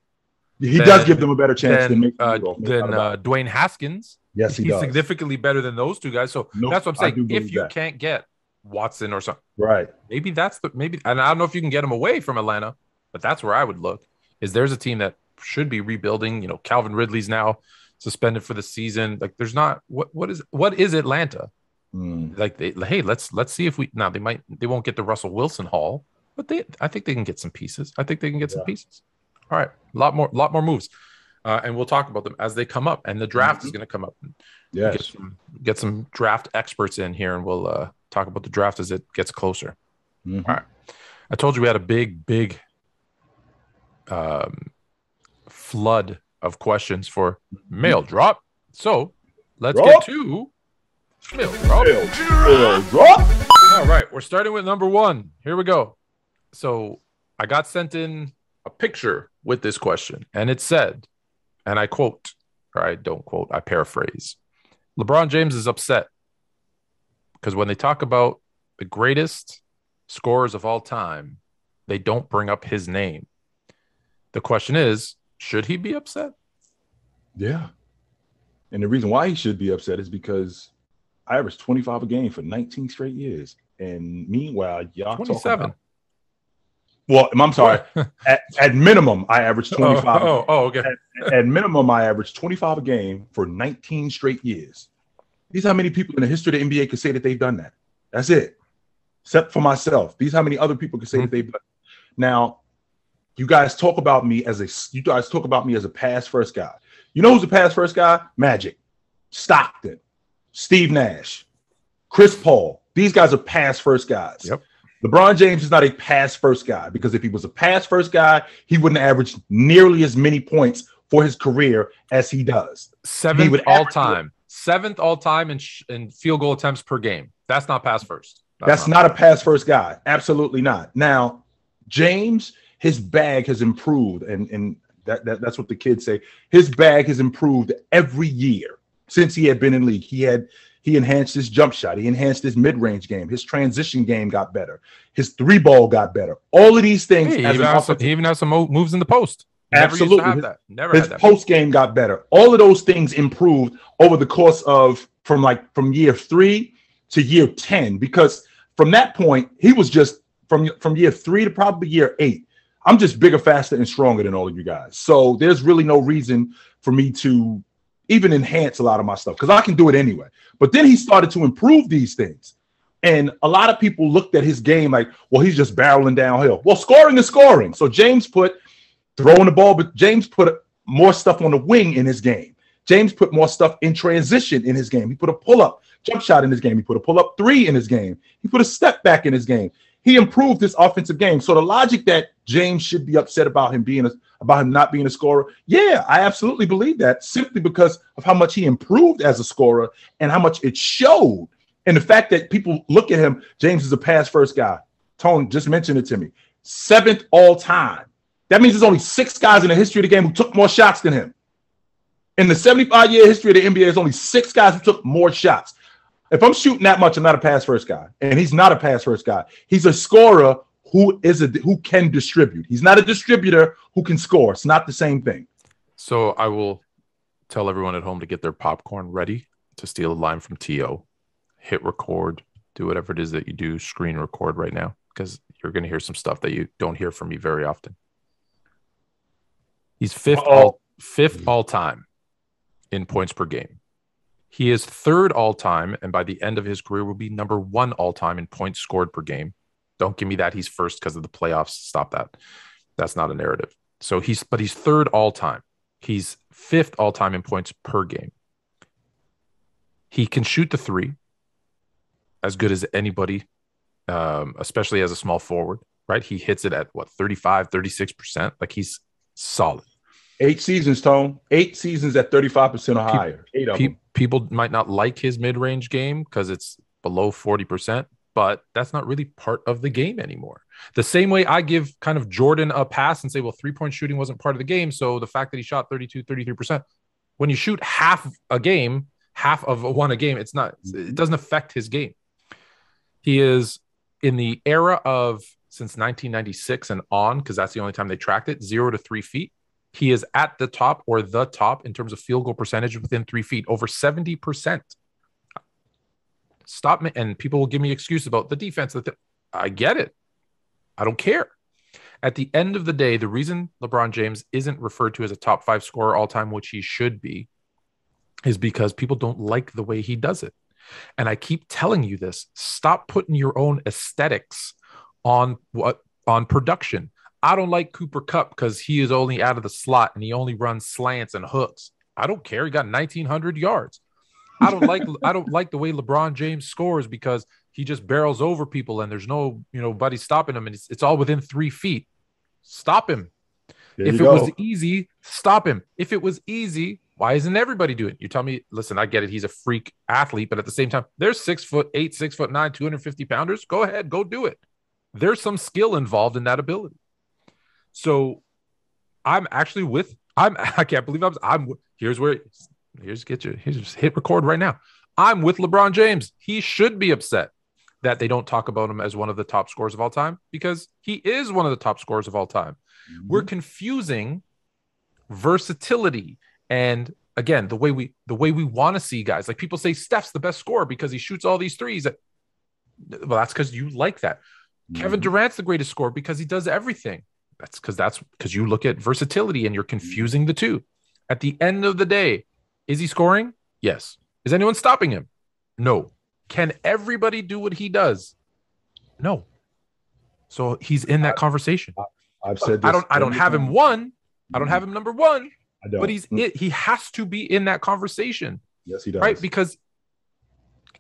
Speaker 2: He does give them a better chance than Mason Rudolph.
Speaker 1: Than Dwayne Haskins.
Speaker 2: Yes, he's
Speaker 1: significantly better than those 2 guys. So that's what I'm saying. If you can't get Watson or something,
Speaker 2: right?
Speaker 1: Maybe and I don't know if you can get him away from Atlanta. But that's where I would look. Is there's a team that should be rebuilding? Calvin Ridley's now suspended for the season. Like, there's not what is Atlanta? Like, let's see if they won't get the Russell Wilson haul, but I think they can get some pieces. Pieces. All right, a lot more moves, and we'll talk about them as they come up. And the draft is going to come up.
Speaker 2: Yes,
Speaker 1: get some draft experts in here, and we'll talk about the draft as it gets closer. All right, I told you we had a big flood of questions for mail drop. So let's get to mail drop. All right, we're starting with number 1. Here we go. So I got sent in a picture with this question, and it said, and I quote, or I don't quote, I paraphrase: LeBron James is upset Because when they talk about the greatest scorers of all time, they don't bring up his name. The question is, should he be upset?
Speaker 2: Yeah. And the reason why he should be upset is because I averaged 25 a game for 19 straight years. And meanwhile, y'all talk
Speaker 1: 27.
Speaker 2: about. Well, I'm sorry. At minimum, I averaged 25.
Speaker 1: Okay.
Speaker 2: At minimum, I averaged 25 a game for 19 straight years. These are how many people in the history of the NBA could say that they've done that. That's it. Except for myself. These are how many other people could say that they've done it. Now, you guys talk about me as a pass first guy. You know who's a pass first guy? Magic, Stockton, Steve Nash, Chris Paul. These guys are pass first guys.
Speaker 1: Yep.
Speaker 2: LeBron James is not a pass first guy, because if he was a pass first guy, he wouldn't average nearly as many points for his career as he does.
Speaker 1: Seventh all time in field goal attempts per game. That's not pass first.
Speaker 2: That's not a pass first guy. Absolutely not. Now, James, his bag has improved, and that's what the kids say. His bag has improved every year since he had been in league. He enhanced his jump shot. He enhanced his mid-range game. His transition game got better. His three ball got better. All of these things.
Speaker 1: He even has some moves in the post.
Speaker 2: Absolutely.
Speaker 1: His
Speaker 2: post game got better. All of those things improved over the course of from year 3 to year 10, because from that point, he was just from year 3 to probably year 8. I'm just bigger, faster, and stronger than all of you guys. So there's really no reason for me to even enhance a lot of my stuff, because I can do it anyway. But then he started to improve these things. And a lot of people looked at his game like, well, he's just barreling downhill. Well, scoring is scoring. So James put throwing the ball, but James put more stuff on the wing in his game. James put more stuff in transition in his game. He put a pull-up jump shot in his game. He put a pull-up 3 in his game. He put a step back in his game. He improved his offensive game. So the logic that James should be upset about him not being a scorer, yeah, I absolutely believe that, simply because of how much he improved as a scorer and how much it showed. And the fact that people look at him, James is a pass first guy. Tone just mentioned it to me. 7th all time. That means there's only 6 guys in the history of the game who took more shots than him. In the 75-year history of the NBA, there's only 6 guys who took more shots. If I'm shooting that much, I'm not a pass first guy. And he's not a pass first guy. He's a scorer who can distribute. He's not a distributor who can score. It's not the same thing.
Speaker 1: So I will tell everyone at home to get their popcorn ready to steal a line from T.O. Hit record. Do whatever it is that you do. Screen record right now, because you're going to hear some stuff that you don't hear from me very often. He's fifth all time in points per game. He is 3rd all time, and by the end of his career will be number 1 all time in points scored per game. Don't give me that he's first because of the playoffs. Stop that. That's not a narrative. So he's 3rd all time. He's 5th all time in points per game. He can shoot the 3 as good as anybody, especially as a small forward, right? He hits it at 35, 36%. Like, he's solid.
Speaker 2: 8 seasons, Tone. 8 seasons at 35% or higher. 8 of them.
Speaker 1: People might not like his mid-range game because it's below 40%, but that's not really part of the game anymore. The same way I give kind of Jordan a pass and say, well, 3-point shooting wasn't part of the game, so the fact that he shot 32, 33%, when you shoot half of one a game, it doesn't affect his game. He is in the era of, since 1996 and on, because that's the only time they tracked it, 0 to 3 feet. He is at the top or the top in terms of field goal percentage within 3 feet, over 70%. Stop me, and people will give me excuses about the defense. I get it. I don't care. At the end of the day, the reason LeBron James isn't referred to as a top 5 scorer all time, which he should be, is because people don't like the way he does it. And I keep telling you this. Stop putting your own aesthetics on production. I don't like Cooper Kupp because he is only out of the slot and he only runs slants and hooks. I don't care. He got 1,900 yards. I don't like the way LeBron James scores because he just barrels over people and there's no, buddy stopping him, and it's all within 3 feet. Stop him. If it was easy, stop him. If it was easy, why isn't everybody doing it? You tell me, listen, I get it. He's a freak athlete, but at the same time, there's 6'8", 6'9", 250 pounders. Go ahead, go do it. There's some skill involved in that ability. So I can't believe here's hit record right now. I'm with LeBron James. He should be upset that they don't talk about him as one of the top scorers of all time, because he is one of the top scorers of all time. Mm-hmm. We're confusing versatility and, again, the way we want to see guys. Like, people say Steph's the best scorer because he shoots all these threes. Well, that's because you like that. Mm-hmm. Kevin Durant's the greatest scorer because he does everything. That's because you look at versatility and you're confusing the two. At the end of the day, is he scoring? Yes. Is anyone stopping him? No. Can everybody do what he does? No. So he's in that conversation.
Speaker 2: I've said this.
Speaker 1: I don't have him one. I don't have him number one. I don't. But he has to be in that conversation.
Speaker 2: Yes, he does.
Speaker 1: Right? Because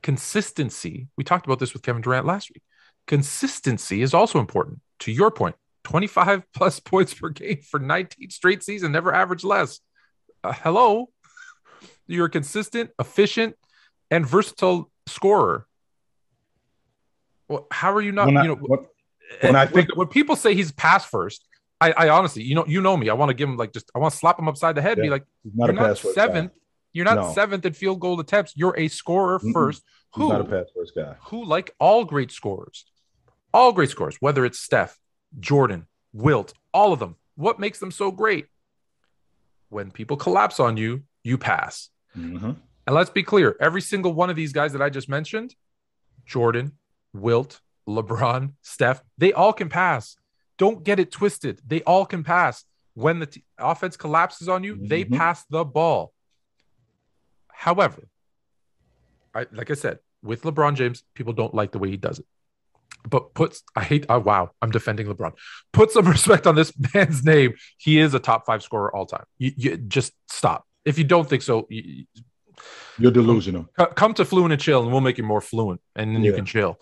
Speaker 1: consistency. We talked about this with Kevin Durant last week. Consistency is also important. To your point, 25 plus points per game for 19 straight season, never averaged less. Hello. You're a consistent, efficient, and versatile scorer. Well, how are you not? When people say he's pass first, I honestly, you know me. I want to give him I want to slap him upside the head. Yeah, be like, you're not seventh. You're not seventh in field goal attempts. You're a scorer first.
Speaker 2: He's not a pass first guy.
Speaker 1: Who, like all great scorers, whether it's Steph, Jordan, Wilt, all of them. What makes them so great? When people collapse on you, you pass. Mm-hmm. And let's be clear, every single one of these guys that I just mentioned, Jordan, Wilt, LeBron, Steph, they all can pass. Don't get it twisted. They all can pass. When the offense collapses on you, they pass the ball. However, like I said, with LeBron James, people don't like the way he does it. But I'm defending LeBron. Put some respect on this man's name. He is a top 5 scorer all time. You just stop. If you don't think so,
Speaker 2: you're delusional.
Speaker 1: Come to Fluent and Chill, and we'll make you more fluent, and then you can chill.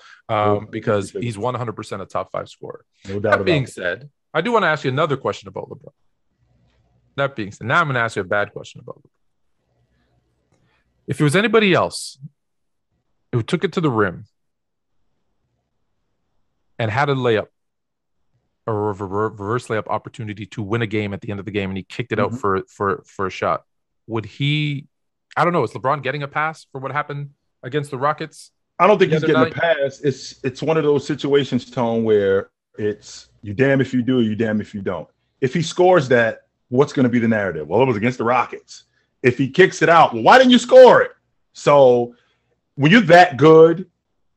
Speaker 1: Because he's 100% a top 5 scorer.
Speaker 2: No doubt.
Speaker 1: That being said, I do want to ask you another question about LeBron. That being said, now I'm going to ask you a bad question about LeBron. If it was anybody else who took it to the rim and had a layup or a reverse layup opportunity to win a game at the end of the game, and he kicked it out for a shot, would he? I don't know. Is LeBron getting a pass for what happened against the Rockets?
Speaker 2: I don't think he's getting a pass. It's one of those situations, Tone, where it's you damn if you do, you damn if you don't. If he scores that, what's going to be the narrative? Well, it was against the Rockets. If he kicks it out, well, why didn't you score it? So when you're that good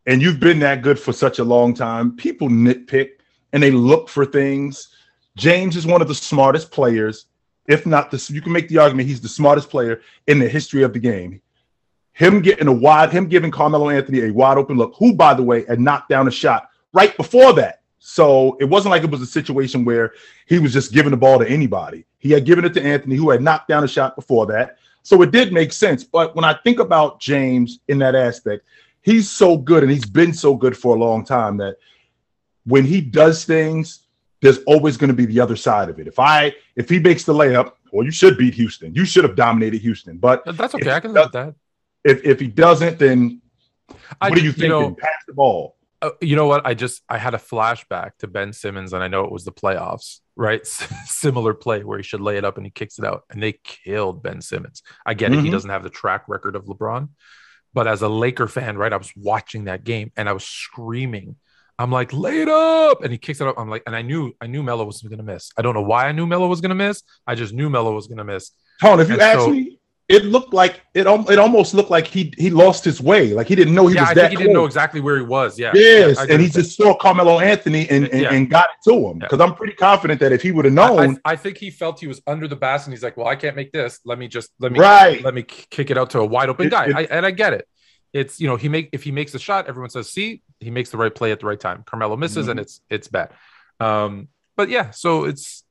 Speaker 2: and you've been that good for such a long time, people nitpick and they look for things. James is one of the smartest players, if not you can make the argument he's the smartest player in the history of the game. Him giving Carmelo Anthony a wide open look, who, by the way, had knocked down a shot right before that. So it wasn't like it was a situation where he was just giving the ball to anybody. He had given it to Anthony, who had knocked down a shot before that. So it did make sense. But when I think about James in that aspect, he's so good, and he's been so good for a long time, that when he does things, there's always going to be the other side of it. If he makes the layup, well, you should beat Houston. You should have dominated Houston. But
Speaker 1: that's okay. I can live with that.
Speaker 2: If he doesn't, then what are you thinking? Pass the ball.
Speaker 1: You know what? I had a flashback to Ben Simmons, and I know it was the playoffs, right? Similar play where he should lay it up and he kicks it out, and they killed Ben Simmons. I get it. He doesn't have the track record of LeBron, but as a Laker fan, right, I was watching that game and I was screaming. I'm like, lay it up, and he kicks it up. I'm like, and I knew Melo was going to miss. I don't know why I knew Melo was going to miss. I just knew Melo was going to miss.
Speaker 2: Tone, if you ask me, it looked like it almost looked like he lost his way. Like he didn't know he was that close. He didn't know
Speaker 1: exactly where he was. Yeah.
Speaker 2: Yes, and he just saw Carmelo Anthony and got it to him. Because I'm pretty confident that if he would have known,
Speaker 1: I think he felt he was under the basket, and he's like, well, I can't make this. Let me kick it out to a wide open guy. I get it. It's, if he makes the shot, everyone says, see, he makes the right play at the right time. Carmelo misses, and it's bad. But yeah, so it's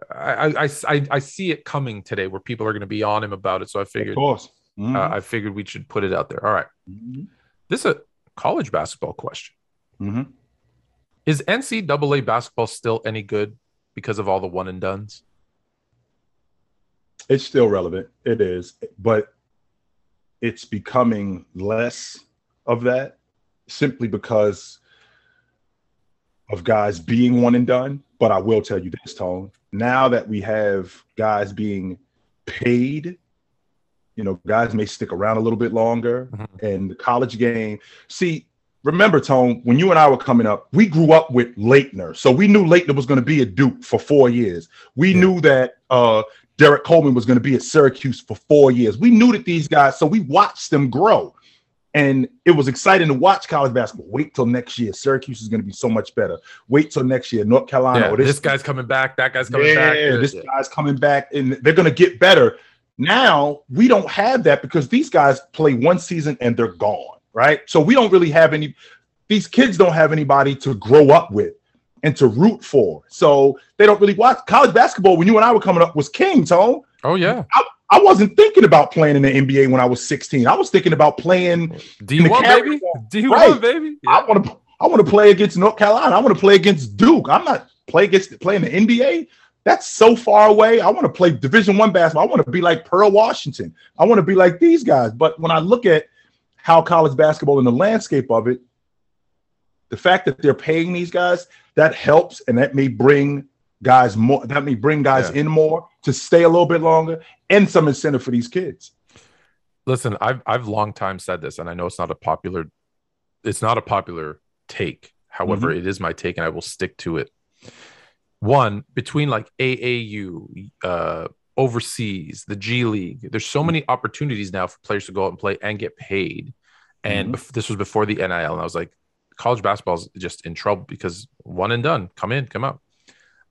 Speaker 1: I see it coming today where people are going to be on him about it. So I figured,
Speaker 2: of course,
Speaker 1: I figured we should put it out there. All right, this is a college basketball question. Is NCAA basketball still any good because of all the one and dones?
Speaker 2: It's still relevant. It is, but it's becoming less of that simply because of guys being one and done. But I will tell you this, Tone, now that we have guys being paid You know, guys may stick around a little bit longer.
Speaker 1: Mhm.
Speaker 2: And the college game. See, remember, Tone, when you and I were coming up, we grew up with Leitner. So we knew Leitner was going to be at Duke for 4 years. We knew that Derek Coleman was going to be at Syracuse for 4 years. We knew that these guys, so we watched them grow. And it was exciting to watch college basketball. Wait till next year. Syracuse is going to be so much better. Wait till next year. North Carolina.
Speaker 1: Yeah, this guy's coming back. That guy's coming back.
Speaker 2: This guy's coming back. And they're going to get better. Now, we don't have that because these guys play one season and they're gone, right? So we don't really have these kids don't have anybody to grow up with and to root for. So they don't really watch college basketball. When you and I were coming up was king, Tone.
Speaker 1: Oh, yeah.
Speaker 2: I wasn't thinking about playing in the NBA when I was 16. I was thinking about playing
Speaker 1: D1, baby. D1,
Speaker 2: right.
Speaker 1: baby. Yeah.
Speaker 2: I want to play against North Carolina. I want to play against Duke. I'm not playing the NBA. That's so far away. I want to play Division I basketball. I want to be like Pearl Washington. I want to be like these guys. But when I look at how college basketball and the landscape of it, the fact that they're paying these guys, that helps, and that may bring guys more. That may bring guys in more to stay a little bit longer, and some incentive for these kids.
Speaker 1: Listen, I've long time said this, and I know it's not a popular take. However, it is my take, and I will stick to it. One, between like AAU, overseas, the G League, there's so many opportunities now for players to go out and play and get paid. And this was before the NIL, and I was like, college basketball is just in trouble because one and done, come in, come out.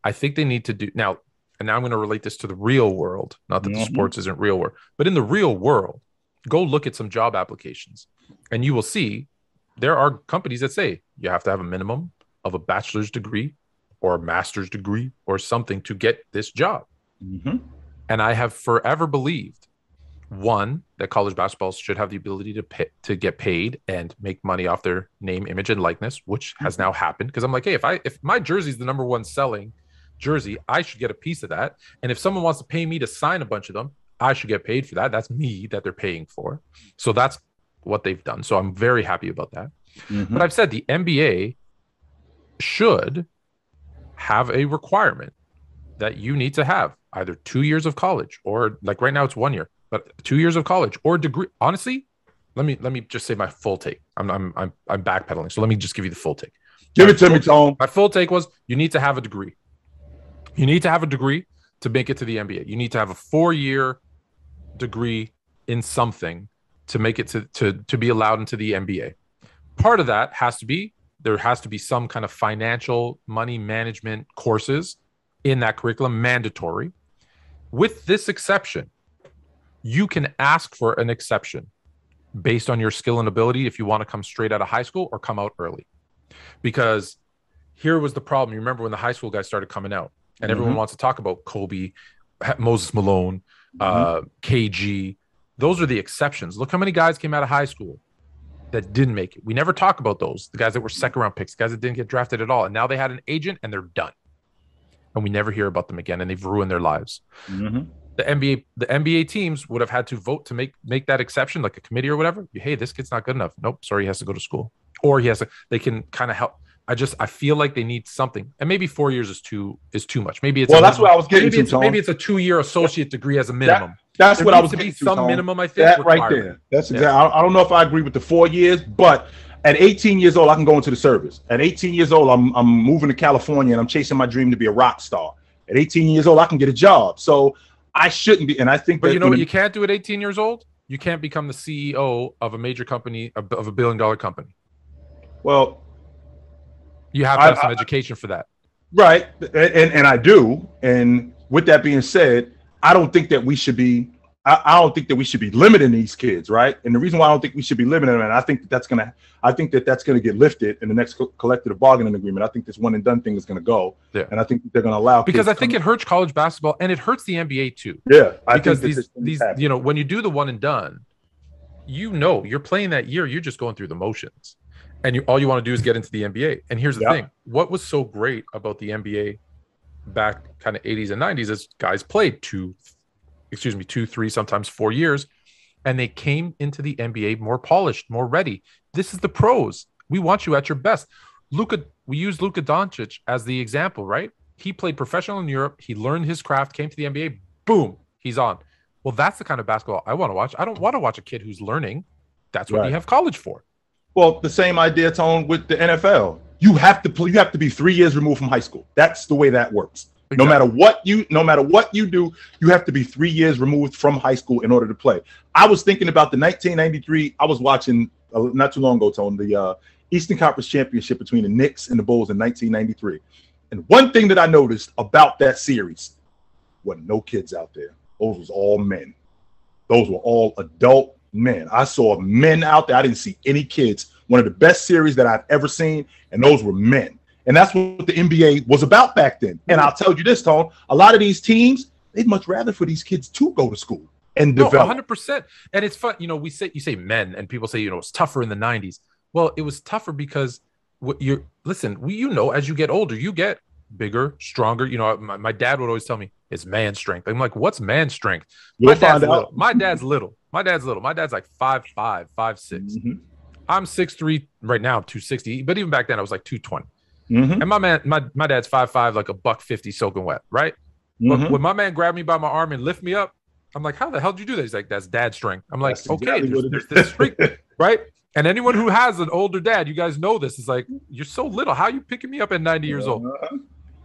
Speaker 1: I think they need to do now. And now I'm going to relate this to the real world. Not that the sports isn't real world, but in the real world, go look at some job applications and you will see there are companies that say you have to have a minimum of a bachelor's degree or a master's degree or something to get this job. And I have forever believed, one, that college basketball should have the ability to get paid and make money off their name, image, and likeness, which has now happened. Because I'm like, hey, if my jersey is the number one selling jersey, I should get a piece of that. And if someone wants to pay me to sign a bunch of them, I should get paid for that. That's me that they're paying for. So that's what they've done. So I'm very happy about that. But I've said the NBA should have a requirement that you need to have either 2 years of college or, like right now it's 1 year, but 2 years of college or degree. Honestly, let me just say my full take. I'm backpedaling. So let me just give you the full take.
Speaker 2: Give it to me, Tom.
Speaker 1: My full take was you need to have a degree. You need to have a degree to make it to the NBA. You need to have a 4-year degree in something to make it to be allowed into the NBA. Part of that there has to be some kind of financial money management courses in that curriculum, mandatory. With this exception, you can ask for an exception based on your skill and ability if you want to come straight out of high school or come out early. Because here was the problem. You remember when the high school guys started coming out and everyone wants to talk about Kobe, Moses Malone, KG. Those are the exceptions. Look how many guys came out of high school that didn't make it. We never talk about those. The guys that were second round picks, guys that didn't get drafted at all. And now they had an agent and they're done. And we never hear about them again. And they've ruined their lives. The NBA teams would have had to vote to make that exception, like a committee or whatever. Hey, this kid's not good enough. Nope. Sorry. He has to go to school, or they can kind of help. I feel like they need something, and maybe 4 years is too much. Maybe it's
Speaker 2: that's what I was getting to.
Speaker 1: Maybe it's a 2-year associate degree as a minimum.
Speaker 2: That's what I was getting to.
Speaker 1: Some minimum, I think.
Speaker 2: That right there. That's exactly. I don't know if I agree with the 4 years, but at 18 years old, I can go into the service. At 18 years old, I'm moving to California and I'm chasing my dream to be a rock star. At 18 years old, I can get a job. So I shouldn't be. And I think,
Speaker 1: but you know what you can't do at 18 years old? You can't become the CEO of a major company, of $1 billion company.
Speaker 2: Well,
Speaker 1: you have to have some education for that.
Speaker 2: Right. And I do. And with that being said, I don't think that we should be limiting these kids, right? And the reason why I don't think we should be limiting them, and I think that's gonna get lifted in the next collective bargaining agreement. I think this one and done thing is gonna go, and I think they're gonna allow,
Speaker 1: because I think it hurts college basketball and it hurts the NBA too.
Speaker 2: Yeah,
Speaker 1: because these when you do the one and done, you're playing that year, you're just going through the motions, and all you want to do is get into the NBA. And here's the thing: what was so great about the NBA back kind of 80s and 90s is guys played 2, 3, sometimes 4 years, and they came into the NBA more polished, more ready. This is the pros. We want you at your best. We use Luka Doncic as the example, right? He played professional in Europe. He learned his craft, came to the NBA. Boom, he's on. well, that's the kind of basketball I want to watch. I don't want to watch a kid who's learning. That's what you
Speaker 2: Right.
Speaker 1: have college for.
Speaker 2: Well, the same idea, Tone, with the NFL. You have to play. You have to be 3 years removed from high school. That's the way that works.
Speaker 1: Exactly.
Speaker 2: No matter what you do, you have to be 3 years removed from high school in order to play. I was thinking about the 1993. I was watching not too long ago, Tone, the Eastern Conference Championship between the Knicks and the Bulls in 1993. And one thing that I noticed about that series was no kids out there. Those was all men. Those were all adult men. I saw men out there. I didn't see any kids. One of the best series that I've ever seen, and those were men. And that's what the NBA was about back then. And I'll tell you this, Tone, a lot of these teams, they'd much rather for these kids to go to school and develop.
Speaker 1: 100%. And it's fun. You know, you say men, and people say, it's tougher in the 90s. Well, it was tougher because as you get older, you get bigger, stronger. You know, my dad would always tell me it's man strength. I'm like, what's man strength? My dad's little. My dad's like 5'5", 5'6". Mm-hmm. I'm 6'3" right now, 260. But even back then, I was like 220. Mm-hmm. And my dad's 5'5", like a $150 soaking wet, right? Mm-hmm. But when my man grabbed me by my arm and lift me up, I'm like, how the hell did you do that? He's like, that's dad strength. I'm like, that's okay, exactly there's this streak, right? And anyone who has an older dad, you guys know this, is like, you're so little. How are you picking me up at 90 years old?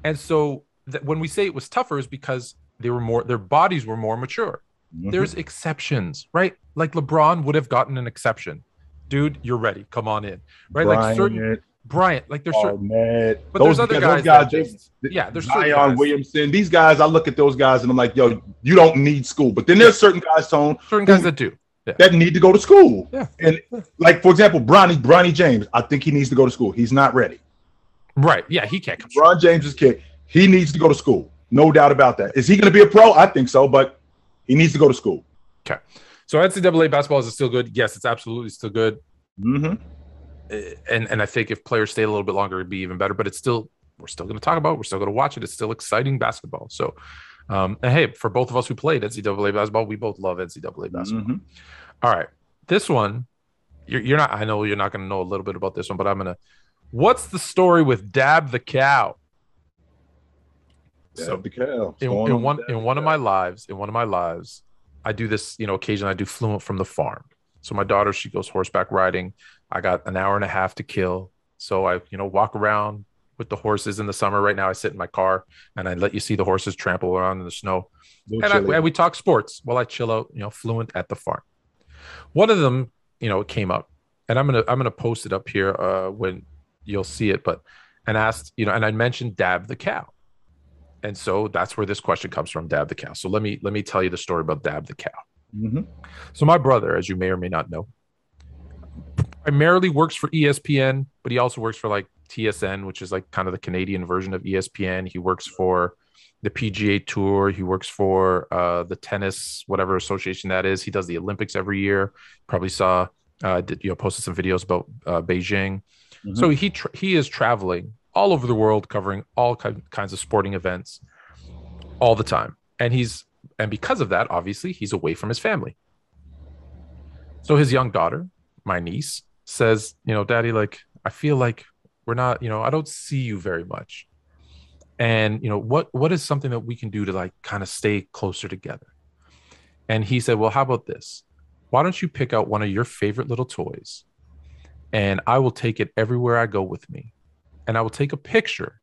Speaker 1: And so when we say it was tougher is because their bodies were more mature. Mm-hmm. There's exceptions, right? Like LeBron would have gotten an exception. Dude, you're ready. Come on in, right? Bryant, like there's certain, but there's other guys. There's
Speaker 2: Zion Williamson. These guys, I look at those guys and I'm like, yo, you don't need school. But then there's certain guys, Tone,
Speaker 1: that do. Yeah.
Speaker 2: That need to go to school.
Speaker 1: Yeah.
Speaker 2: And like, for example, Bronny James, I think he needs to go to school. He's not ready.
Speaker 1: Right. Yeah, he can't come.
Speaker 2: LeBron James's kid, he needs to go to school. No doubt about that. Is he going to be a pro? I think so, but he needs to go to school.
Speaker 1: Okay. So NCAA basketball, is it still good? Yes, it's absolutely still good.
Speaker 2: Mm-hmm.
Speaker 1: And I think if players stay a little bit longer, it'd be even better. But we're still going to talk about it. We're still going to watch it. It's still exciting basketball. So, and hey, for both of us who played NCAA basketball, we both love NCAA basketball. Mm-hmm. All right, this one, you're not. I know you're not going to know a little bit about this one, but I'm gonna. What's the story with Dab the Cow?
Speaker 2: Dab the Cow.
Speaker 1: In one of my lives, I do this. Occasionally I do Fluent from the Farm. So my daughter, she goes horseback riding. I got an hour and a half to kill. So I, walk around with the horses in the summer. Right now I sit in my car and I let you see the horses trample around in the snow. And we talk sports while I chill out, Fluent at the farm. One of them, it came up, and I'm gonna post it up here when you'll see it. And asked, and I mentioned Dab the Cow. And so that's where this question comes from, Dab the Cow. So let me tell you the story about Dab the Cow.
Speaker 2: Mm-hmm.
Speaker 1: So my brother, as you may or may not know, primarily works for ESPN, but he also works for like TSN, which is like kind of the Canadian version of ESPN. He works for the PGA Tour. He works for the tennis, whatever association that is. He does the Olympics every year. Probably saw, posted some videos about Beijing. Mm-hmm. So he is traveling all over the world, covering all kinds of sporting events all the time. And because of that, obviously, he's away from his family. So his young daughter, my niece, says, Daddy, like, I feel like we're not, I don't see you very much. And, what is something that we can do to like kind of stay closer together? And he said, well, how about this? Why don't you pick out one of your favorite little toys and I will take it everywhere I go with me. And I will take a picture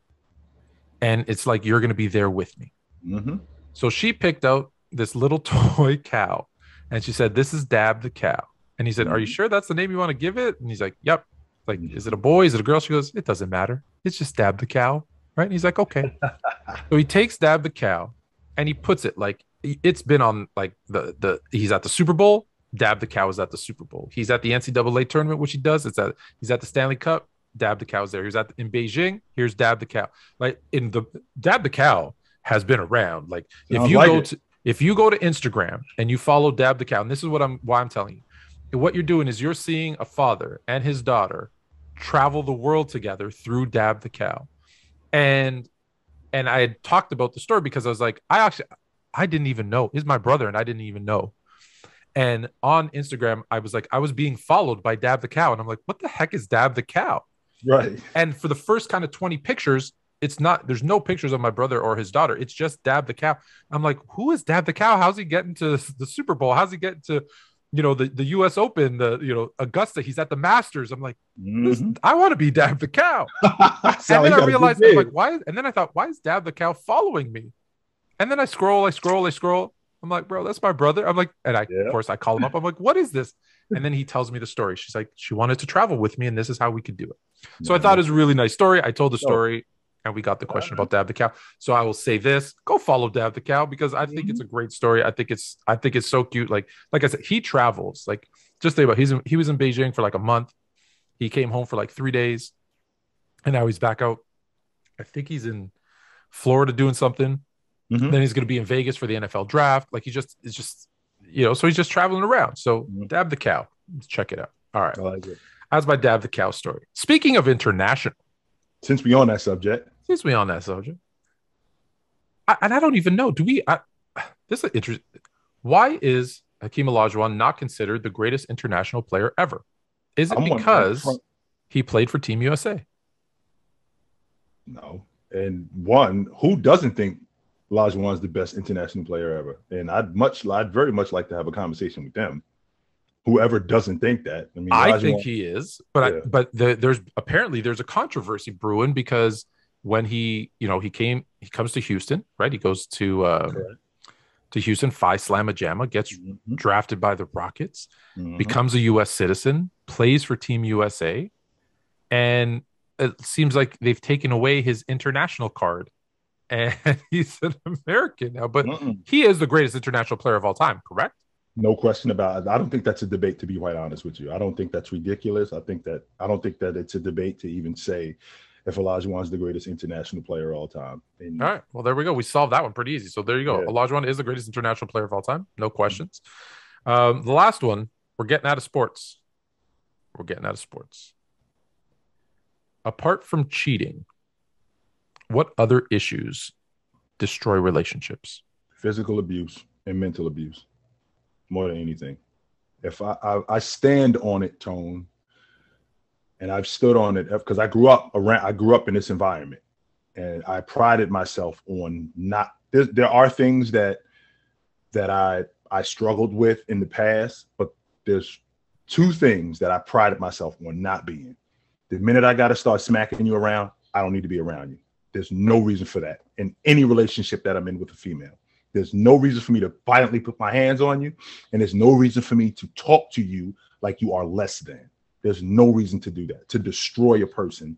Speaker 1: and it's like, you're going to be there with me.
Speaker 2: Mm-hmm.
Speaker 1: So she picked out this little toy cow and she said, this is Dab the Cow. And he said, are you sure that's the name you want to give it? And he's like, yep. Like, is it a boy? Is it a girl? She goes, it doesn't matter. It's just Dab the Cow. Right. And he's like, okay. So he takes Dab the Cow and he puts it like, it's been on like he's at the Super Bowl. Dab the Cow is at the Super Bowl. He's at the NCAA tournament, which he does. He's at the Stanley Cup. Dab the Cow's there. He's in Beijing. Here's Dab the Cow. Like Dab the Cow has been around. Like if you go to Instagram and you follow Dab the Cow, and this is why I'm telling you, what you're doing is you're seeing a father and his daughter travel the world together through Dab the Cow. And I had talked about the story because I was like, I didn't even know. He's my brother and I didn't even know. And on Instagram, I was being followed by Dab the Cow. And I'm like, what the heck is Dab the Cow?
Speaker 2: Right.
Speaker 1: And for the first kind of 20 pictures, it's not, there's no pictures of my brother or his daughter. It's just Dab the cow. I'm like, who is Dab the cow? How's he getting to the Super Bowl? How's he getting to, the US Open, Augusta? He's at the Masters. I'm like, I want to be Dab the cow. And then I realized, I'm like, why? And then I thought, why is Dab the cow following me? And then I scroll. I'm like, bro, that's my brother. I'm like, and of course I call him up. I'm like, what is this? And then he tells me the story. She's like, she wanted to travel with me, and this is how we could do it. So I thought it was a really nice story. I told the story, and we got the question about Dab the cow. So I will say this: go follow Dab the cow, because I think it's a great story. I think it's so cute. Like I said, he travels. Like, just think about he was in Beijing for like a month. He came home for like 3 days, and now he's back out. I think he's in Florida doing something. Then he's going to be in Vegas for the NFL draft. Like, it's just, so he's just traveling around. So Dab the cow, let's check it out. All right.
Speaker 2: I like it.
Speaker 1: That's my Dab the cow story. Speaking of international,
Speaker 2: since we on that subject,
Speaker 1: I don't even know. This is interesting. Why is Hakeem Olajuwon not considered the greatest international player ever? Is it because he played for Team USA?
Speaker 2: No. And one, who doesn't think Olajuwon is the best international player ever? And I'd very much like to have a conversation with them. Whoever doesn't think that. I mean,
Speaker 1: I think he is, but there's a controversy brewing, because when he comes to Houston, right? He goes to Houston, Phi Slamma Jamma, gets drafted by the Rockets, becomes a U.S. citizen, plays for Team USA, and it seems like they've taken away his international card, and he's an American now. But he is the greatest international player of all time, correct?
Speaker 2: No question about it. I don't think that's a debate, to be quite honest with you. I don't think that's ridiculous. I don't think that it's a debate to even say if Olajuwon is the greatest international player of all time.
Speaker 1: All right. Well, there we go. We solved that one pretty easy. So there you go. Yeah. Olajuwon is the greatest international player of all time. No questions. The last one, we're getting out of sports. Apart from cheating, what other issues destroy relationships?
Speaker 2: Physical abuse and mental abuse, more than anything. If I stand on it, Tone, and I've stood on it because I grew up in this environment, and I prided myself on not. There are things that I struggled with in the past, but there's two things that I prided myself on not being. The minute I got to start smacking you around, I don't need to be around you. There's no reason for that in any relationship that I'm in with a female. There's no reason for me to violently put my hands on you, and there's no reason for me to talk to you like you are less than. There's no reason to do that, to destroy a person,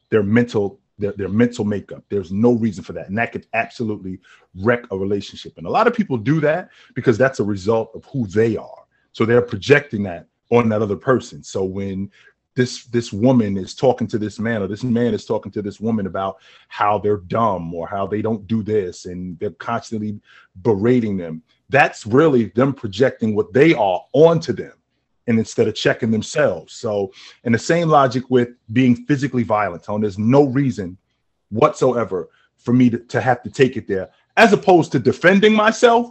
Speaker 2: their mental makeup. There's no reason for that, and that could absolutely wreck a relationship. And a lot of people do that because that's a result of who they are. So they're projecting that on that other person. So when this woman is talking to this man, or this man is talking to this woman about how they're dumb or how they don't do this, and they're constantly berating them, that's really them projecting what they are onto them, and instead of checking themselves. So, and the same logic with being physically violent, Tone, there's no reason whatsoever for me to have to take it there, as opposed to defending myself.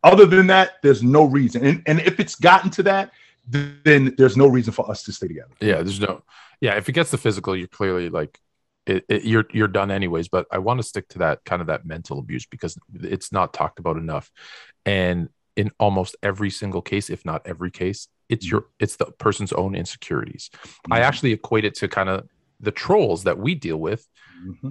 Speaker 2: Other than that, there's no reason. And if it's gotten to that, then there's no reason for us to stay together.
Speaker 1: Yeah, if it gets to physical, you're clearly like you're done anyways. But I want to stick to that kind of that mental abuse, because it's not talked about enough. And in almost every single case, if not every case, it's the person's own insecurities. I actually equate it to kind of the trolls that we deal with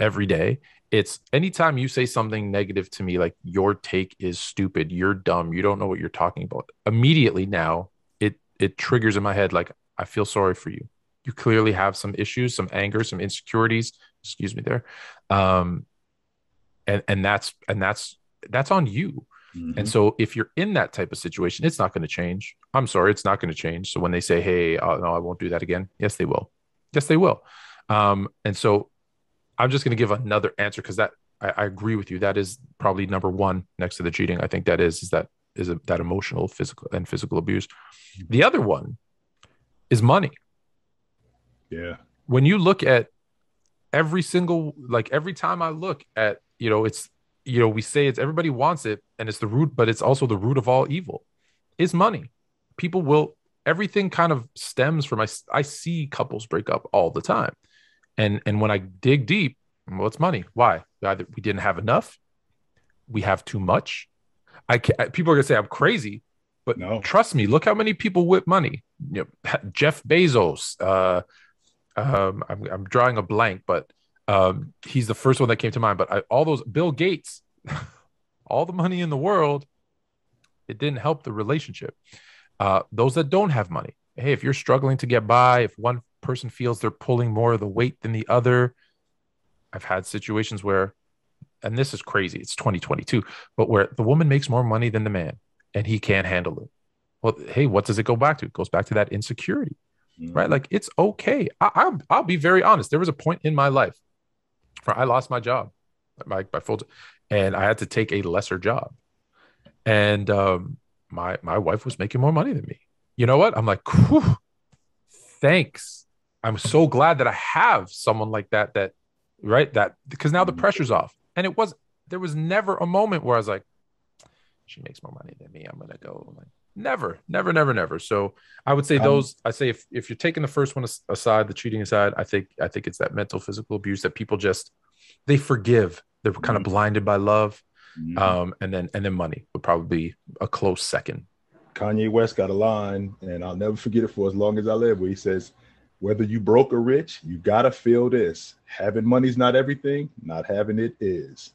Speaker 1: every day. It's anytime you say something negative to me, like your take is stupid, you're dumb, you don't know what you're talking about. Immediately now, it triggers in my head, like, I feel sorry for you. You clearly have some issues, some anger, some insecurities. Excuse me there. And that's on you. And so if you're in that type of situation, it's not going to change. I'm sorry, it's not going to change. So when they say, hey, no, I won't do that again. Yes, they will. And so I'm just going to give another answer, because that I agree with you. That is probably number one next to the cheating. I think that is that emotional, physical abuse. The other one is money.
Speaker 2: Yeah.
Speaker 1: When you look at every time I look at, it's, we say it's everybody wants it, and it's the root, but it's also the root of all evil is money. Everything kind of stems from, I see couples break up all the time. And when I dig deep, Well, it's money. Why? Either we didn't have enough, we have too much. People are gonna say I'm crazy, but
Speaker 2: No.
Speaker 1: trust me. Look how many people with money. Jeff Bezos. I'm drawing a blank, but he's the first one that came to mind. But all those Bill Gates, all the money in the world, it didn't help the relationship. Those that don't have money, hey, if you're struggling to get by, if one person feels they're pulling more of the weight than the other, I've had situations where, and this is crazy, it's 2022, but where the woman makes more money than the man and he can't handle it. Well, hey, what does it go back to? It goes back to that insecurity, right? Like, it's okay. I'll be very honest. There was a point in my life where I lost my job, my full time, and I had to take a lesser job. And my wife was making more money than me. You know what? I'm like, whew, thanks. I'm so glad that I have someone like that, right? That because now the pressure's off. And there was never a moment where I was like, she makes more money than me, I'm gonna go. Like, never. So I would say if you're taking the first one aside, the cheating aside, I think it's that mental, physical abuse that people they forgive. They're kind of blinded by love. And then money would probably be a close second.
Speaker 2: Kanye West got a line, and I'll never forget it for as long as I live, where he says, whether you broke or rich, you gotta feel this. Having money's not everything. Not having it is.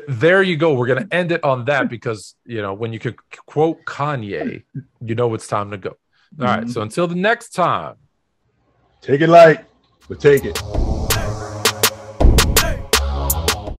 Speaker 1: There you go. We're gonna end it on that because when you could quote Kanye, it's time to go. All right. So until the next time,
Speaker 2: take it light, but take it.